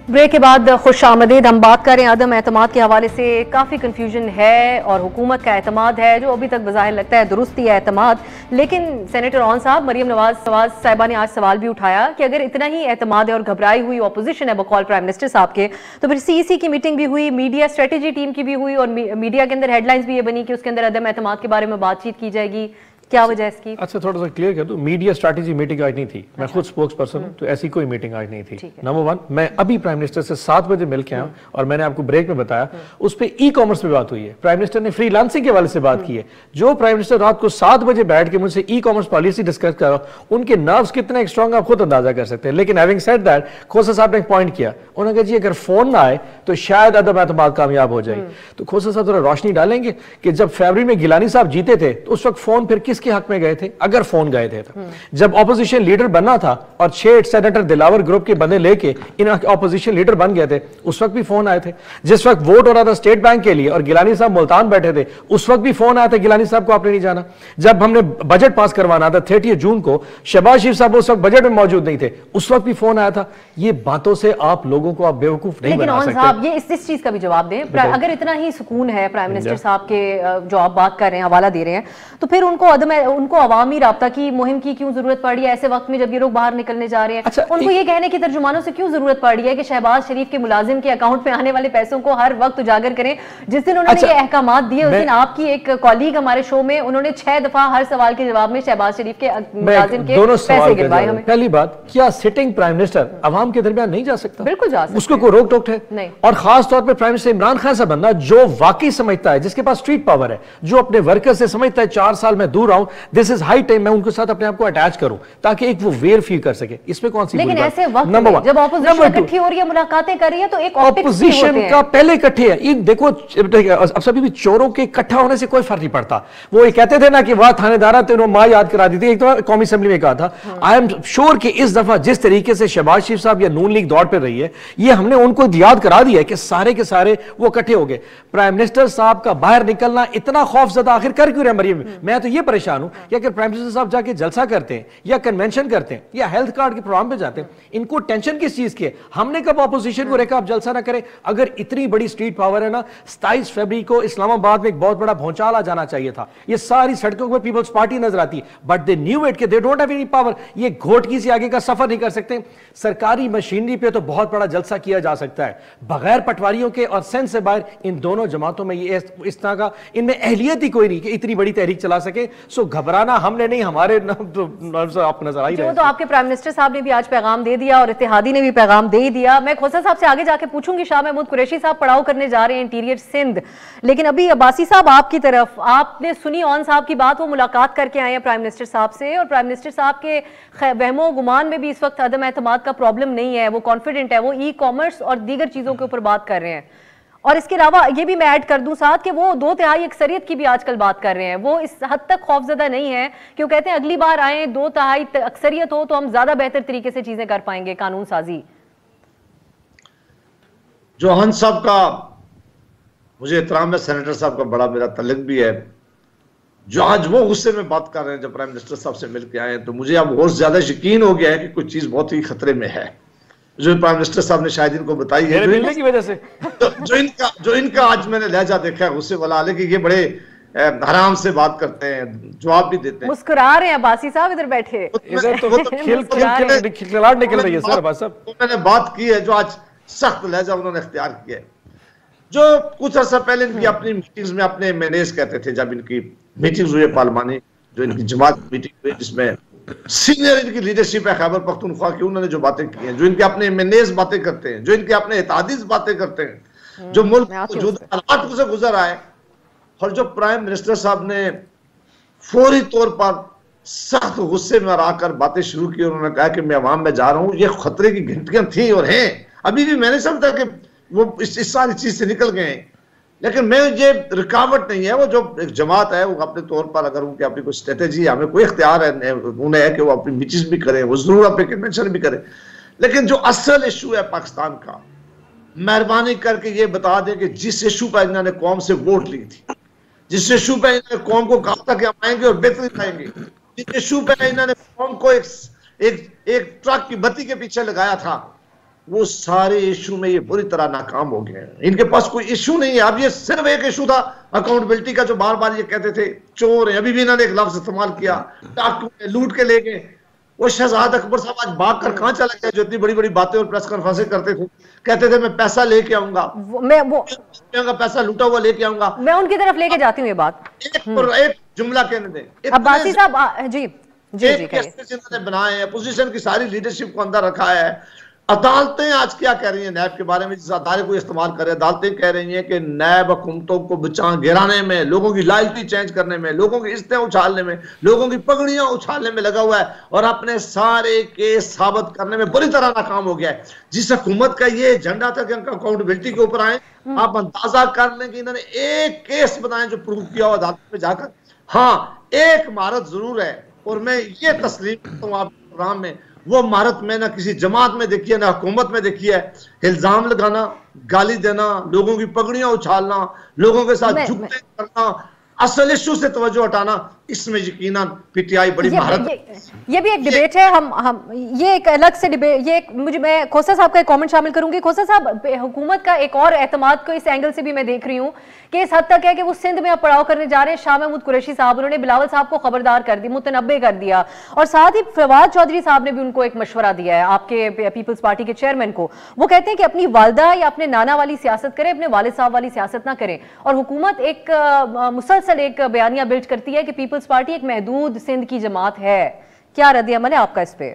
ब्रेक के बाद खुशामदीद। हम बात करें अदम एतमाद के हवाले से। काफ़ी कन्फ्यूजन है और हुकूमत का एतमाद है जो अभी तक बज़ाहिर लगता है दुरुस्ती है एतमाद, लेकिन सेनेटर रॉन साहब, मरियम नवाज साहिबा ने आज सवाल भी उठाया कि अगर इतना ही एतमाद है और घबराई हुई अपोजिशन है बकौल प्राइम मिनिस्टर साहब के, तो फिर सीईसी की मीटिंग भी हुई, मीडिया स्ट्रेटेजी टीम की भी हुई, और मीडिया के अंदर हेडलाइंस भी ये बनी कि उसके अंदर अदम एतमाद के बारे में बातचीत की जाएगी। क्या वजह इसकी? अच्छा, थोड़ा सा क्लियर कर दूं, मीडिया स्ट्रैटेजी मीटिंग आज नहीं थी। मैं खुद स्पोक्स पर्सन हूं, तो ऐसी कोई मीटिंग आज नहीं थी। नंबर 1, मैं अभी प्राइम मिनिस्टर से 7 बजे मिल के आया, और मैंने आपको ब्रेक में बताया उस पर ई कॉमर्स पे बात हुई है। प्राइम मिनिस्टर ने फ्रीलांसिंग के हवाले से बात की है। जो प्राइम मिनिस्टर रात को 7 बजे बैठ के मुझसे ई कॉमर्स पॉलिसी डिस्कस कर, उनके नर्व्स कितने स्ट्रॉन्ग आप खुद अंदाजा कर सकते हैं। लेकिन हैविंग सेड दैट, खोसा साहब ने एक पॉइंट किया, उन्होंने कहा जी अगर फोन ना आए तो शायद अदम एतमाद कामयाब हो जाए। तो खोसा साहब जरा रोशनी डालेंगे कि जब फरवरी में गिलानी साहब जीते थे तो उस वक्त फोन फिर किसके हक में गए थे, अगर फोन गए थे तो? जब ऑपोजिशन लीडर बनना था और 6 सेनेटर दिलावर ग्रुप के बंदे लेके इन ऑपोजिशन लीडर बन गए थे, उस वक्त भी फोन आए थे। जिस वक्त वोट हो रहा था स्टेट बैंक के लिए और गिलानी साहब मुल्तान बैठे थे, उस वक्त भी फोन आया था गिलानी साहब को आपने नहीं जाना। जब हमने बजट पास करवाना था 30 जून को, शहबाज शरीफ साहब उस वक्त बजट में मौजूद नहीं थे, उस वक्त भी फोन आया था। ये बातों से आप लोगों को आप बेवकूफ नहीं बना सकते। साहब, ये इस चीज का भी जवाब दें, अगर इतना ही सुकून है प्राइम मिनिस्टर साहब के जो आप बात कर रहे हैं, हवाला दे रहे हैं, तो फिर उनको अवामी राब्ता की मुहिम की क्यों जरूरत पड़ी है ऐसे वक्त में जब ये लोग बाहर निकलने जा रहे हैं? अच्छा, उनको ये कहने की तर्जुमानों से क्यों जरूरत पड़ी है कि शहबाज शरीफ के मुलाजिम के अकाउंट में आने वाले पैसों को हर वक्त उजागर करें? जिस दिन उन्होंने ये अहकामात दिए, उस दिन आपकी एक कॉलीग हमारे शो में, उन्होंने 6 दफा हर सवाल के जवाब में शहबाज शरीफ के मुलाजिम के पैसे गिरवाए हमें। पहली बात, क्या सिटिंग प्राइम मिनिस्टर अवाम के दरमियान नहीं जा सकता? बिल्कुल जा सकता, उसको कोई रोक टोक है नहीं। और खास तौर पर प्राइम मिनिस्टर इमरान खान सा बंदा जो वाकई समझता है, जिसके पास स्ट्रीट पावर है, जो अपने वर्कर से समझता है 4 साल में दूर रहा हूं दिस इज हाई टाइम मैं उनके साथ अपने आप को अटैच करूं ताकि एक वो वेयर फील कर सके। इसमें कौन सी लेकिन बुरी ऐसे बात? वक्त नंबर में वन, जब ऑपोजिशन नंबर टू, इकट्ठी हो रही है, मुलाकातें कर रही है, तो एक ऑप्टिक्स भी होते ऑपोजिशन हैं। का पहले इकट्ठे है। इन देखो अब सभी भी चोरों के इकट्ठा होने से कोई फर्क नहीं पड़ता। वो ये कहते थे ना कि वह थानेदार तो उन्होंने मां याद करा दी थी। एक तो कौमी असेंबली में कहा था, आई एम श्योर कि इस दफा जिस तरीके से शहबाज शरीफ साहब या नून लीग दौड़ पर रही है, ये हमने उनको याद करा दिया है कि सारे के सारे वो इकट्ठे हो गए। प्राइम मिनिस्टर साहब का बाहर निकलना इतना खौफजदा आखिर कर क्यों रहे मरियम? मैं तो ये परेशान हूं कि अगर प्राइम मिनिस्टर साहब जाके जलसा करते हैं या कन्वेंशन करते हैं या हेल्थ कार्ड के प्रोग्राम पे जाते हैं, इनको टेंशन किस चीज की है? हमने कब अपोजिशन को रेखा आप जलसा ना करें? अगर इतनी बड़ी स्ट्रीट पावर है ना, 27 फरवरी को इस्लामाबाद में एक बहुत बड़ा भौचाल आ जाना चाहिए था। ये सारी सड़कों पर पीपल्स पार्टी नजर आती, बट दे न्यू इट कि they don't have any power. ये घोटकी से आगे का सफर नहीं कर सकते। सरकारी मशीनरी पे तो बहुत बड़ा जलसा किया जा सकता है, बगैर पटवारियों के और सेंस से बाहर इन दोनों जमातों में ये इस तरह का इनमें अहलियत ही कोई नहीं कि इतनी बड़ी तहरीक चला सके। सो घबराना हमने नहीं, हमारे आपको नजर आई। तो आपके प्राइम मिनिस्टर साहब ने भी आज पैगाम दे दिया और इत्तेहादी ने भी पैगाम दे ही दिया। मैं खोसा साहब से आगे जाके पूछूंगी, शाह महमूद कुरैशी साहब पड़ाव करने जा रहे हैं इंटीरियर सिंध, लेकिन अभी अब्बासी साहब आपकी तरफ, आपने सुनी ऑन साहब की बात, वो मुलाकात करके आए हैं प्राइम मिनिस्टर साहब से, और प्राइम मिनिस्टर साहब के वहमो गुमान में भी इस वक्त अदम एतमाद का प्रॉब्लम नहीं है, वो कॉन्फिडेंट है, वो ई कॉमर्स और दीगर चीजों के ऊपर बात कर रहे हैं। और इसके अलावा ये भी मैं ऐड कर दूं साथ कि वो 2/3 अक्सरियत की भी आजकल बात कर रहे हैं। वो इस हद तक खौफजदा नहीं है कि वो कहते हैं अगली बार आए 2/3 अक्सरियत हो तो हम ज्यादा बेहतर तरीके से चीजें कर पाएंगे कानून साजी। जो हंस साहब का मुझे एहतराम है, सेनेटर साहब का बड़ा मेरा तल्लुक भी है, जो आज वो गुस्से में बात कर रहे हैं जब प्राइम मिनिस्टर साहब से मिलकर आए, तो मुझे अब और ज्यादा यकीन हो गया है कि कुछ चीज बहुत ही खतरे में है, जो प्राइम मिनिस्टर साहब ने शायद इनको बताई है, मिलने की वजह से जो इनका आज मैंने लहजा देखा है गुस्से वाला, लेकिन ये बड़े आराम से बात करते हैं, जवाब भी देते हैं, मुस्कुरा रहे हैं अब्बासी साहब इधर बैठे, इधर तो खिलखिलाहट निकल रही है सर अब्बास साहब। तो मैंने बात की है जो आज सख्त लहजा उन्होंने इख्तियार किया है। जो कुछ अर्सा पहले इनकी अपनी मीटिंग्स में अपने मैनेज कहते थे, जब इनकी मीटिंग्स हुई पार्लिमानी, जो इनकी जमात मीटिंग हुई जिसमें सीनियर इनकी लीडरशिप है खैबर पख्तूनख्वा की, उन्होंने जो बातें की हैं, जो इनके अपने मैनेज बातें करते हैं, जो इनके अपने इत्तेहादी बातें करते हैं, जो मुल्क जो हालात से गुजर आए, और जो प्राइम मिनिस्टर साहब ने फौरी तौर पर सख्त गुस्से में आकर बातें शुरू की, उन्होंने कहा कि मैं अवाम में जा रहा हूं, ये खतरे की घंटियां थी और हैं, अभी भी मैं नहीं समझता कि वो इस सारी चीज से निकल गए हैं, लेकिन मैं ये रुकावट नहीं है। वो जो एक जमात है वो अपने तौर पर अगर उनकी अपनी कोई स्ट्रेटेजी, हमें कोई इख्तियार है उन्हें है कि वो अपनी मीटिंग्स भी करें, वो जरूर अपने कन्वेंशन भी करें, लेकिन जो असल इशू है पाकिस्तान का, मेहरबानी करके ये बता दें कि जिस इशू पर इन्होंने कौम से वोट ली थी, जिस इशू पर इन्होंने कौम को कहा था कि हम आएंगे और बेहतरी पाएंगे, जिस इशू पर इन्होंने कौम को एक ट्रक की बत्ती के पीछे लगाया था, वो सारे इशू में ये बुरी तरह नाकाम हो गए हैं। इनके पास कोई इशू नहीं है। अब ये सिर्फ एक इशू था अकाउंटेबिलिटी का, जो बार बार ये कहते थे चोर है, अभी भी इन्होंने एक लफ्ज इस्तेमाल किया, डाकू लूट के ले गए। वो शहजाद अकबर साहब आज भाग कर कहां चले गए, जो इतनी बड़ी बड़ी बातें और प्रेस कॉन्फ्रेंस करते थे, कहते थे मैं पैसा लेके आऊंगा, मैं पैसा लूटा हुआ लेके आऊंगा। मैं उनकी तरफ लेके जाती हूँ ये बात। एक जुमला कहने दें, अब्बासी साहब जी जिन्होंने बनाए हैं, पोजीशन की सारी लीडरशिप को अंदर रखा है। अदालतें आज क्या कह रही हैं नैब के बारे में, जिस अदारे को इस्तेमाल कर रहे हैं, अदालतें कह रही हैं कि नैब हुकूमतों को गिराने में, लोगों की लॉयल्टी चेंज करने में, लोगों की इज्जतें उछालने में, लोगों की पगड़ियां उछालने में लगा हुआ है, और अपने सारे केस साबित करने में बुरी तरह नाकाम हो गया है। जिस हुकूमत का ये एजेंडा था कि उनका अकाउंटेबिलिटी के ऊपर आए, आप अंदाजा कर लें कि इन्होंने एक केस बनाए जो प्रूव किया हो अदालत में जाकर। हाँ, एक महारत जरूर है, और मैं ये तस्लीम करता हूँ आपके प्रोग्राम में, वो महारत में ना किसी जमात में देखी है ना हुकूमत में देखी है। इल्जाम लगाना, गाली देना, लोगों की पगड़ियां उछालना, लोगों के साथ झुकते करना, असल इशू से तवज्जो हटाना, इसमें यकीनन पीटीआई बड़ी महारत। ये भी एक डिबेट है। हम ये एक अलग से डिबेट, ये मैं खोसा साहब का एक कमेंट शामिल करूंगी। खोसा साहब, हुकूमत का एक और एतमाद को इस एंगल से भी मैं देख रही हूँ कि इस हद तक है कि वो सिंध में अब पड़ाव करने जा रहे हैं। शाह महमूद कुरैशी साहब, उन्होंने बिलावल साहब को खबरदार कर दी, मुतनब्बे कर दिया, और साथ ही फवाद चौधरी साहब ने भी उनको एक मशवरा दिया है, आपके पीपल्स पार्टी के चेयरमैन को। वो कहते हैं कि अपनी वालदा या अपने नाना वाली सियासत करें, अपने वालिद साहब वाली सियासत ना करें। और हुकूमत एक मुसलसल एक बयानिया बिल्ड करती है कि पीपल्स पार्टी एक महदूद सिंध की जमात है। क्या रद्द-ए-अमल है आपका इस पे?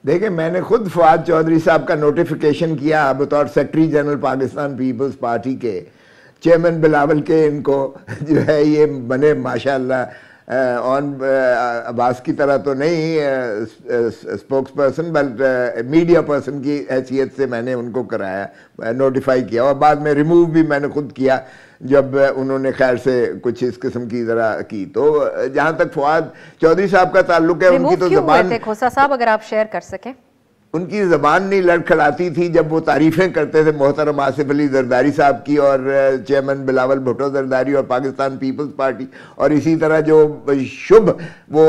देखिए, मैंने खुद फवाद चौधरी साहब का नोटिफिकेशन किया बतौर सेक्रेटरी जनरल पाकिस्तान पीपल्स पार्टी के, चेयरमैन बिलावल के इनको जो है ये बने माशाल्लाह ऑन अब्बास की तरह तो नहीं spokes person, but media person की हैसियत से मैंने उनको कराया, नोटिफाई किया, और बाद में रिमूव भी मैंने खुद किया जब उन्होंने खैर से कुछ इस किस्म की जरा की। तो जहां तक फवाद चौधरी साहब का ताल्लुक है, उनकी तो ज़बान, खोसा साहब अगर आप शेयर कर सकें, उनकी ज़बान नहीं लड़खड़ाती थी जब वो तारीफ़ें करते थे मोहतरम आसिफ अली जरदारी साहब की और चेयरमैन बिलावल भुट्टो जरदारी और पाकिस्तान पीपल्स पार्टी, और इसी तरह जो शुभ वो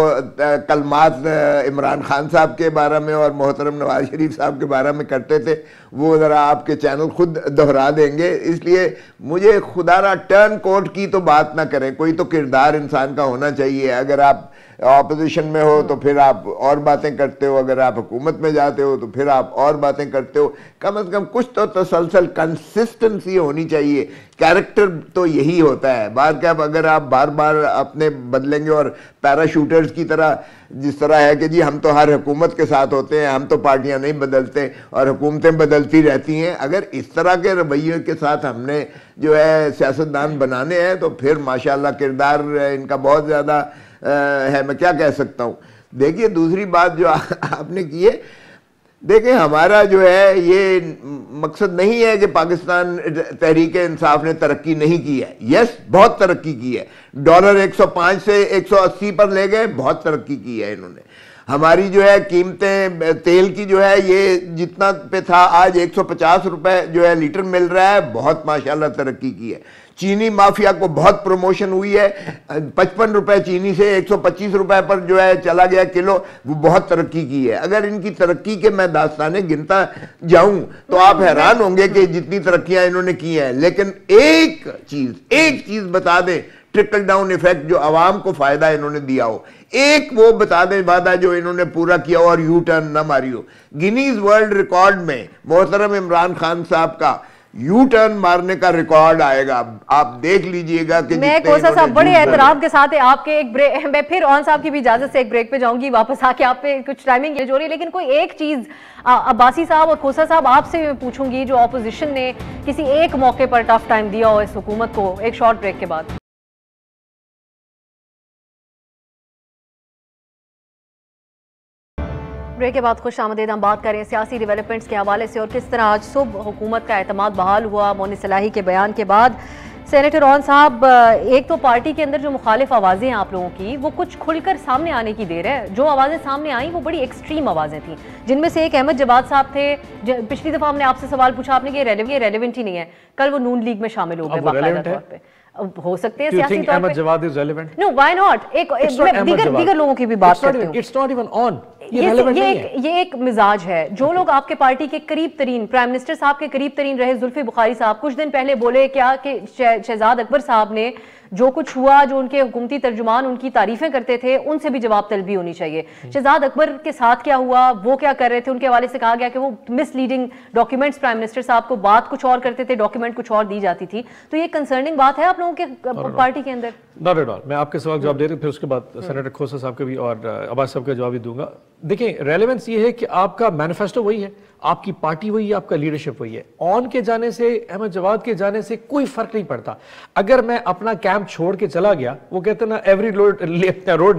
कलमात इमरान खान साहब के बारे में और मोहतरम नवाज शरीफ साहब के बारे में करते थे, वो ज़रा आपके चैनल खुद दोहरा देंगे। इसलिए मुझे खुदारा टर्न कोट की तो बात ना करें, कोई तो किरदार इंसान का होना चाहिए। अगर आप ऑपोजिशन में हो तो फिर आप और बातें करते हो, अगर आप हुकूमत में जाते हो तो फिर आप और बातें करते हो। कम से कम कुछ तो तसलसल कंसिस्टेंसी होनी चाहिए। कैरेक्टर तो यही होता है। बार क्या अगर आप बार बार अपने बदलेंगे और पैराशूटर्स की तरह, जिस तरह है कि जी हम तो हर हुकूमत के साथ होते हैं, हम तो पार्टियां नहीं बदलते और हुकूमतें बदलती रहती हैं, अगर इस तरह के रवैये के साथ हमने जो है सियासतदान बनाने हैं तो फिर माशाल्लाह किरदार इनका बहुत ज़्यादा है। मैं क्या कह सकता हूँ। देखिए दूसरी बात जो आपने की है, देखिए हमारा जो है ये मकसद नहीं है कि पाकिस्तान तहरीक इंसाफ ने तरक्की नहीं की है। यस, बहुत तरक्की की है। डॉलर 105 से 180 पर ले गए, बहुत तरक्की की है इन्होंने। हमारी जो है कीमतें तेल की जो है ये जितना पे था आज 150 रुपए जो है लीटर मिल रहा है, बहुत माशाल्लाह तरक्की की है। चीनी माफिया को बहुत प्रमोशन हुई है, 55 रुपए चीनी से 125 रुपए पर जो है चला गया किलो, वो बहुत तरक्की की है। अगर इनकी तरक्की के मैं दास्ताने गिनता जाऊं तो आप हैरान होंगे कि जितनी तरक्कियां इन्होंने की हैं। लेकिन एक चीज बता दें, ट्रिकल डाउन इफेक्ट जो आवाम को फायदा इन्होंने दिया हो, एक वो बता दें वादा जो इन्होंने पूरा किया हो और यू टर्न न मारी हो। गिनीज वर्ल्ड रिकॉर्ड में मोहतरम इमरान खान साहब का यू टर्न मारने का रिकॉर्ड आएगा। आप देख लीजिएगा कि मैं कोसा साहब बड़े एहतराम के साथ है आपके एक ब्रेक, मैं फिर ऑन साहब की भी इजाजत से एक ब्रेक पे जाऊंगी, वापस आके आप पे कुछ टाइमिंग हो रही है। लेकिन कोई एक चीज अब्बासी साहब और खोसा साहब आपसे मैं पूछूंगी, जो ऑपोजिशन ने किसी एक मौके पर टफ टाइम दिया हो इस हुकूमत को, एक शॉर्ट ब्रेक के बाद। ब्रेक के बाद खुश आमदीद। हम बात करें सियासी डेवलपमेंट्स के हवाले से और किस तरह आज सुबह हुकूमत का एतमाद बहाल हुआ मोनी सलाही के बयान के बाद। सेनेटर रॉन साहब, एक तो पार्टी के अंदर जो मुखालिफ आवाज़ें हैं आप लोगों की, वो कुछ खुलकर सामने आने की देर है। जो आवाज़ें सामने आई वो बड़ी एक्सट्रीम आवाज़ें थी, जिनमें से एक अहमद जवाद साहब थे। पिछली दफ़ा हमने आपसे सवाल पूछा, आपने कि ये रेलेवेंट ही नहीं है। कल वो नून लीग में शामिल हो गए बाकायदा तौर पे। हो सकते हैं सियासी तौर पे। No, why not? दीगर लोगों की भी बात करते हैं। It's not even on. ये एक मिजाज है। जो लोग आपके पार्टी के करीब तरीन, प्राइम मिनिस्टर साहब के करीब तरीन रहे, जुल्फी बुखारी साहब कुछ दिन पहले बोले क्या कि शहजाद अकबर साहब ने जो कुछ हुआ, जो उनके हुकूमती तर्जुमान उनकी तारीफें करते थे, उनसे भी जवाब तलबी होनी चाहिए। शहजाद अकबर के साथ क्या हुआ, वो क्या कर रहे थे, उनके हवाले से कहा गया कि वो मिसलीडिंग डॉक्यूमेंट्स प्राइम मिनिस्टर साहब को बात कुछ और करते थे, डॉक्यूमेंट कुछ और दी जाती थी। तो ये कंसर्निंग बात है आप लोगों के पार्टी के अंदर? Not at all. मैं आपके सवाल जवाब दे रही हूँ, फिर उसके बाद सेनेटर खोसा साहब के भी और अब्बास साहब का जवाब भी दूंगा। देखिए, रेलेवेंस ये है कि आपका मैनिफेस्टो वही है, आपकी पार्टी वही है, आपका लीडरशिप वही है। ऑन के जाने से, अहमद जवाद के जाने से कोई फर्क नहीं पड़ता। अगर मैं अपना कैंप छोड़ के चला गया, वो कहते हैं ना, every road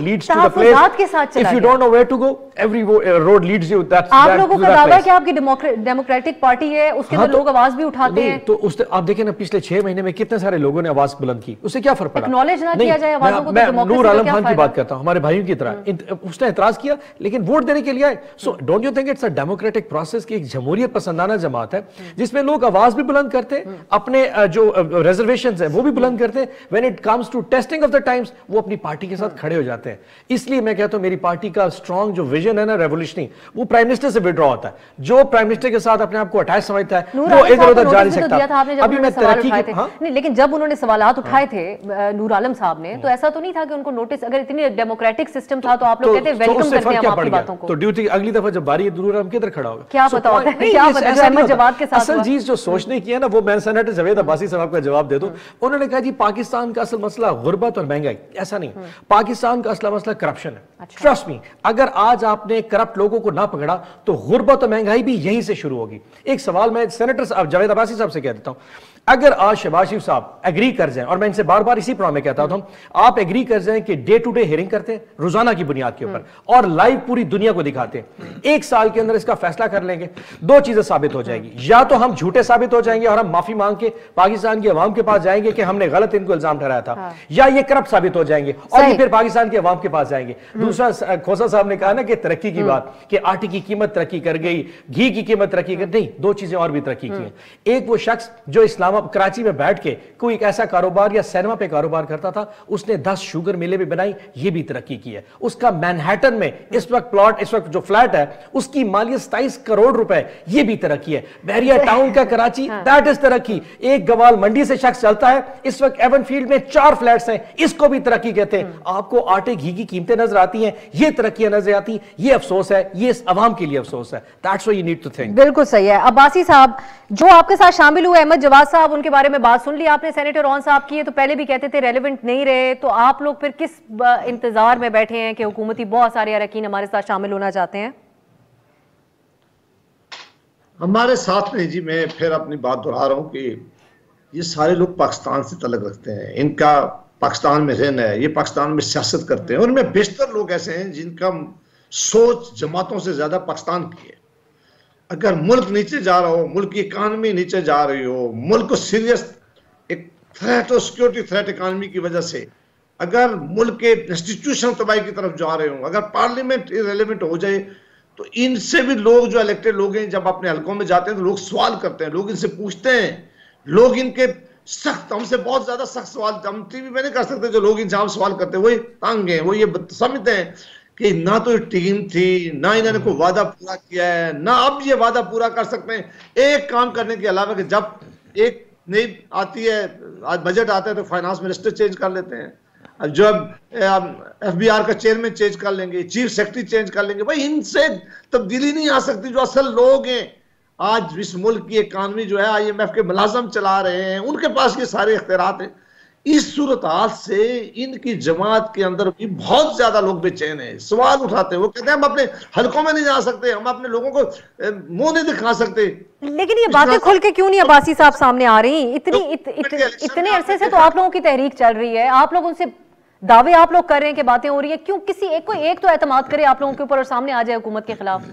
leads to the place, if you don't know where to go, every road leads you that. आप लोगों का दावा है कि आपकी डेमोक्रेटिक पार्टी है, उसके अंदर लोग आवाज भी उठाते हैं। तो उससे आप देखें ना, पिछले 6 महीने में कितने सारे लोगों ने आवाज बुलंद की, उससे क्या फर्क पड़ा? एक्नॉलेज ना किया जाए आवाजों को। मैं नूर आलम खान की बात करता हूं, हमारे भाइयों की तरह। उसने एतराज किया लेकिन वोट देने के लिए आए। So don't you think it's a democratic process की एक जमहूरियत पसंदाना जमात है जिसमें लोग आवाज भी बुलंद करते हैं, अपने जो रिजर्वेशंस हैं वो भी बुलंद करते हैं। When it comes to testing of the times, वो अपनी पार्टी के साथ खड़े हो जाते हैं। इसलिए मैं कहता हूं मेरी पार्टी का स्ट्रॉन्ग जो विजन है ना, रेवोल्यूशनरी, वो प्राइम मिनिस्टर से विड्रॉ होता है। जो प्राइम मिनिस्टर के साथ अपने आप को अटैच समझता है वो इधर उधर जा नहीं सकता। अभी मैं तरक्की की नहीं, लेकिन जब उन्होंने सवालात उठाए थे नूर आलम साहब ने, तो ऐसा तो नहीं था कि उनको नोटिस, अगर इतनी डेमोक्रेटिक सिस्टम था तो आप लोग कहते वेलकम करते हैं आपकी बातों को। तो ड्यूटी अगली दफा जब बारी नूर आलम किधर खड़ा होगा, क्या पता होता है, क्या पता अहमद जवाद के साथ। असल चीज जो सोचने की है ना, वो मैं सेनेटर जावेद अब्बासी साहब का जवाब दे दूं। उन्होंने कहा जी पाकिस्तान का असल मसला गुर्बत और महंगाई, ऐसा नहीं। पाकिस्तान का असला मसला करप्शन है। ट्रस्ट मी, अगर आज आपने करप्ट लोगों को ना पकड़ा तो गुर्बत और महंगाई भी यहीं से शुरू होगी। एक सवाल मैं सेनेटर जावेद अब्बासी साहब से कह देता हूं, अगर आज शहबाज शरीफ साहब एग्री कर जाएं, और मैं इनसे बार बार इसी प्रोग्राम में कहता हूं, आप एग्री कर जाएं कि डे टू डे हियरिंग करते हैं रोजाना की बुनियाद के ऊपर और लाइव पूरी दुनिया को दिखाते हैं, 1 साल के अंदर इसका फैसला कर लेंगे, 2 चीजें साबित हो जाएगी। या तो हम झूठे साबित हो जाएंगे और हम माफी मांग के पाकिस्तान की अवाम के पास जाएंगे कि हमने गलत इनको इल्जाम ठहराया था, या ये करप्ट साबित हो जाएंगे और ये फिर पाकिस्तान की अवाम के पास जाएंगे। दूसरा, खोसा साहब ने कहा ना कि तरक्की की बात, कि आटे की कीमत तरक्की कर गई, घी की कीमत तरक्की कर, नहीं, 2 चीजें और भी तरक्की की हैं। एक वो शख्स जो कराची में बैठ के कोई एक ऐसा कारोबार या सिनेमा पे कारोबार करता था, उसने 10 शुगर मिलें भी बनाई, ये भी तरक्की की है। उसका मैनहट्टन में इस वक्त प्लॉट, इस वक्त जो फ्लैट है उसकी मालियत 27 करोड़ रुपए, ये भी तरक्की है। बहरिया टाउन का कराची, दैट इज तरक्की। एक गवाल मंडी से शख्स चलता है, इस वक्त एवनफील्ड में 4 फ्लैट्स हैं, इसको भी तरक्की कहते हैं। आपको आटे घी की कीमतें नजर आती हैं, ये तरक्कियां नजर आती, ये अफसोस है, ये इस अवाम के लिए अफसोस है। That's why you need to think. बिल्कुल सही है। अब्बासी साहब जो आपके साथ शामिल हुए, अहमद जवाद साहब, उनके बारे में बात सुन ली आपने, सेनेटर रॉन साहब की, तो पहले भी कहते थे रेलेवेंट नहीं रहे, तो आप लोग फिर किस इंतजार में बैठे हैं कि हुकूमती बहुत सारे अरकान हमारे साथ शामिल होना चाहते हैं? हमारे साथ में जी, मैं फिर अपनी बात दोहरा रहा हूँ कि ये सारे लोग पाकिस्तान से तल्लुक रखते हैं, इनका पाकिस्तान में रहना है, ये पाकिस्तान में सियासत करते हैं, उनमें बेशतर लोग ऐसे हैं जिनका सोच जमातों से ज्यादा पाकिस्तान की है। अगर मुल्क नीचे जा रहा हो, मुल्क की इकानमी नीचे जा रही हो, मुल्क को सीरियस एक थ्रेट और सिक्योरिटी थ्रेट इकानमी की वजह से, अगर मुल्क के इंस्टीट्यूशन तबाही की तरफ जा रहे हो, अगर पार्लियामेंट इरेलेवेंट हो जाए, तो इनसे भी लोग जो इलेक्टेड लोग हैं जब अपने हलकों में जाते हैं तो लोग सवाल करते हैं, लोग इनसे पूछते हैं, लोग इनके सख्त, हमसे बहुत ज्यादा सख्त सवाल हम टीवी में नहीं कर सकते, जो लोग इनसे हम सवाल करते हैं वही तंग हैं, वो ये समझते हैं कि ना तो टीम थी, ना इन्होंने कोई वादा पूरा किया है, ना अब ये वादा पूरा कर सकते हैं एक काम करने के अलावा कि जब एक नई आती है, आज बजट आता है तो फाइनेंस मिनिस्टर चेंज कर लेते हैं, जब FBI का चेयरमैन चेंज कर लेंगे, चीफ सेक्रेटरी चेंज कर लेंगे, भाई इनसे तब्दीली नहीं आ सकती। जो असल लोग हैं आज इस मुल्क की इकानमी जो है IMF के मुलाजम चला रहे हैं, उनके पास ये सारे इख्तियारात हैं। इस सूरत हाल से इनकी जमात के अंदर भी बहुत ज्यादा लोग बेचैन हैं, सवाल उठाते हैं, वो कहते हैं हम अपने हलकों में नहीं जा सकते, हम अपने लोगों को मुंह नहीं दिखा सकते। लेकिन ये बातें खुल के क्यों नहीं अब्बासी साहब सामने आ रही? इतने अरसे से तो आप लोगों की तहरीक चल रही है, आप लोग उनसे दावे आप लोग कर रहे हैं कि बातें हो रही है, क्यों किसी एक तो एतमाद करे आप लोगों के ऊपर और सामने आ जाए हुकूमत के खिलाफ?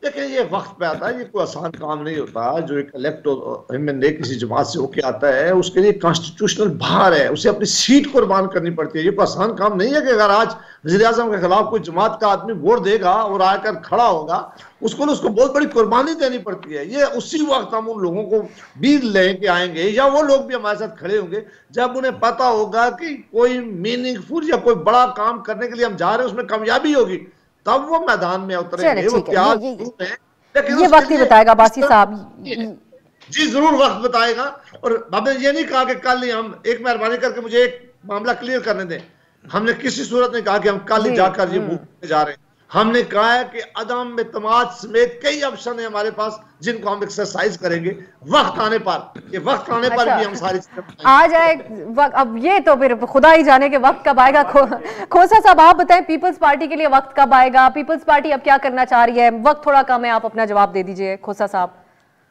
देखिए ये वक्त पे आता है, ये कोई आसान काम नहीं होता। जो एक इलेक्ट एमएनए किसी जमात से होके आता है उसके लिए कॉन्स्टिट्यूशनल भार है, उसे अपनी सीट कुर्बान करनी पड़ती है। ये कोई आसान काम नहीं है कि अगर आज वज़ीर आज़म के खिलाफ कोई जमात का आदमी वोट देगा और आकर खड़ा होगा, उसको बहुत बड़ी कुर्बानी देनी पड़ती है। ये उसी वक्त हम उन लोगों को भी लेके आएंगे या वो लोग भी हमारे साथ खड़े होंगे जब उन्हें पता होगा कि कोई मीनिंगफुल या कोई बड़ा काम करने के लिए हम जा रहे हैं, उसमें कामयाबी होगी, तब वो मैदान में उतरेंगे। वो क्या ये वक्त ही बताएगा बासी साहब। जी जरूर वक्त बताएगा। और आपने ये नहीं कहा कि कल ही हम, एक मेहरबानी करके मुझे एक मामला क्लियर करने दें, हमने किसी सूरत नहीं कहा कि हम कल ही जाकर ये मूव जा रहे हैं। हमने कहा है कि अदम इत्मीनान समेत कई ऑप्शन है हमारे पास जिनको हम एक्सरसाइज करेंगे वक्त आने पर। ये वक्त आने पर भी हम सारी चीजें आ जाए वक्त। अब ये तो फिर खुदा ही जाने के वक्त कब आएगा। खोसा साहब आप बताएं, पीपल्स पार्टी के लिए वक्त कब आएगा? पीपल्स पार्टी अब क्या करना चाह रही है? वक्त थोड़ा कम है, आप अपना जवाब दे दीजिए खोसा साहब।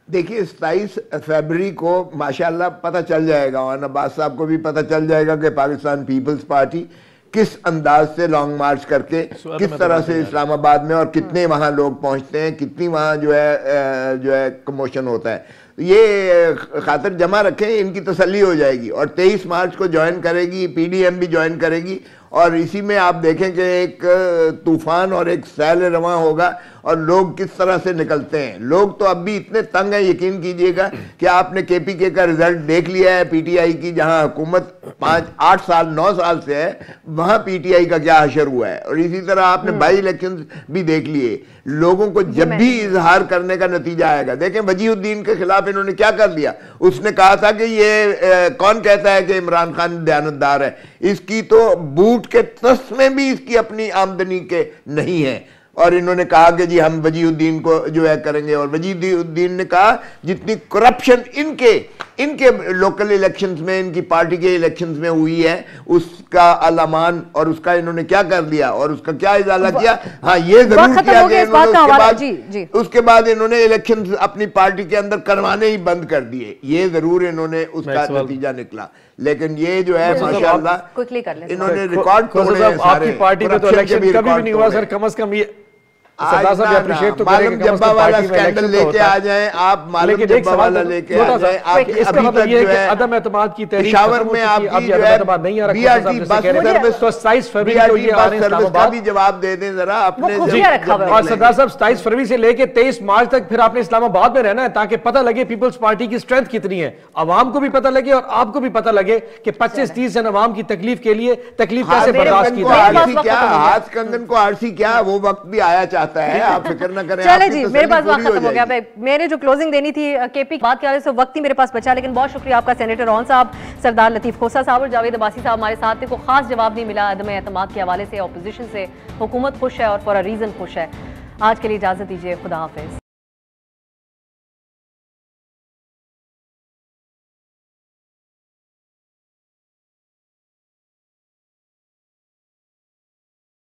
देखिए 27 फरवरी को माशाल्लाह पता चल जाएगा और नवाज साहब को भी पता चल जाएगा कि पाकिस्तान पीपल्स पार्टी किस अंदाज से लॉन्ग मार्च करके किस तरह से इस्लामाबाद में और कितने वहाँ लोग पहुँचते हैं, कितनी वहाँ जो है कमोशन होता है। ये खातिर जमा रखें, इनकी तसल्ली हो जाएगी। और 23 मार्च को ज्वाइन करेगी, PDM भी ज्वाइन करेगी और इसी में आप देखें कि एक तूफान और एक सैल रवां होगा और लोग किस तरह से निकलते हैं। लोग तो अब भी इतने तंग हैं, यकीन कीजिएगा कि आपने KPK का रिजल्ट देख लिया है, PTI की जहां हुकूमत 5-8 साल 9 साल से है, वहां PTI का क्या हशर हुआ है। और इसी तरह आपने बाई इलेक्शन भी देख लिए। लोगों को जब भी इजहार करने का नतीजा आएगा, देखें वजीहुद्दीन के खिलाफ इन्होंने क्या कर लिया। उसने कहा था कि ये कौन कहता है कि इमरान खान दयानतदार है, इसकी तो बूट के तस्मे भी इसकी अपनी आमदनी के नहीं है। और इन्होंने कहा कि जी हम वजीउद्दीन को जो है करेंगे, और वजीउद्दीन ने कहा जितनी करप्शन इनके लोकल इलेक्शंस में, इनकी पार्टी के इलेक्शंस में हुई है, उसका अलामान और उसका इन्होंने क्या कर दिया और उसका क्या इजाला किया। हाँ, ये जरूर किया गया। उसके बाद इन्होंने इलेक्शन अपनी पार्टी के अंदर करवाने ही बंद कर दिए, ये जरूर इन्होंने उसका नतीजा निकला। लेकिन ये जो है माशाअल्लाह इन्होंने रिकॉर्ड तोड़े हैं सारे। आपकी पार्टी में तो इलेक्शन कभी भी नहीं हुआ सर, कम से कम ये मालूम जब्बा वाला स्कैंडल लेके आ जाए आप, मालूम जब्बा वाला लेके आ जाए आप, इसका मतलब ये है कि अदम एतमाद की तहरीक पेशावर में आपकी जो है बीआरटी बस सर्विस तो 27 फरवरी को ये आ रहे हैं का भी जवाब दे दें जरा अपने। और सरदार साहब 27 फरवरी से लेके 23 मार्च तक फिर आपने इस्लामाबाद में रहना है ताकि पता लगे पीपल्स पार्टी की स्ट्रेंथ कितनी है, आवाम को भी पता लगे और आपको भी पता लगे कि 25-30 जन आवाम की तकलीफ के लिए तकलीफ कैसे बर्दाश्त की जाए। क्या हाथ कंगन को आरसी क्या, वो वक्त भी आया चाहता है, आप फिक्र न करें। चले जी, मेरे पास वक्त खत्म हो गया। मैंने जो क्लोजिंग देनी थी केपी बात के से वक्त ही मेरे पास बचा, लेकिन बहुत शुक्रिया आपका सेनेटर रौन साहब, सरदार लतीफ खोसा साहब और जावेद अब्बासी साहब हमारे साथ थे। को खास जवाब नहीं मिला अदम एतमाद के हवाले से, ऑपोजिशन से। हुकूमत खुश है और फॉर अ रीजन खुश है। आज के लिए इजाजत दीजिए, खुदा हाफिज।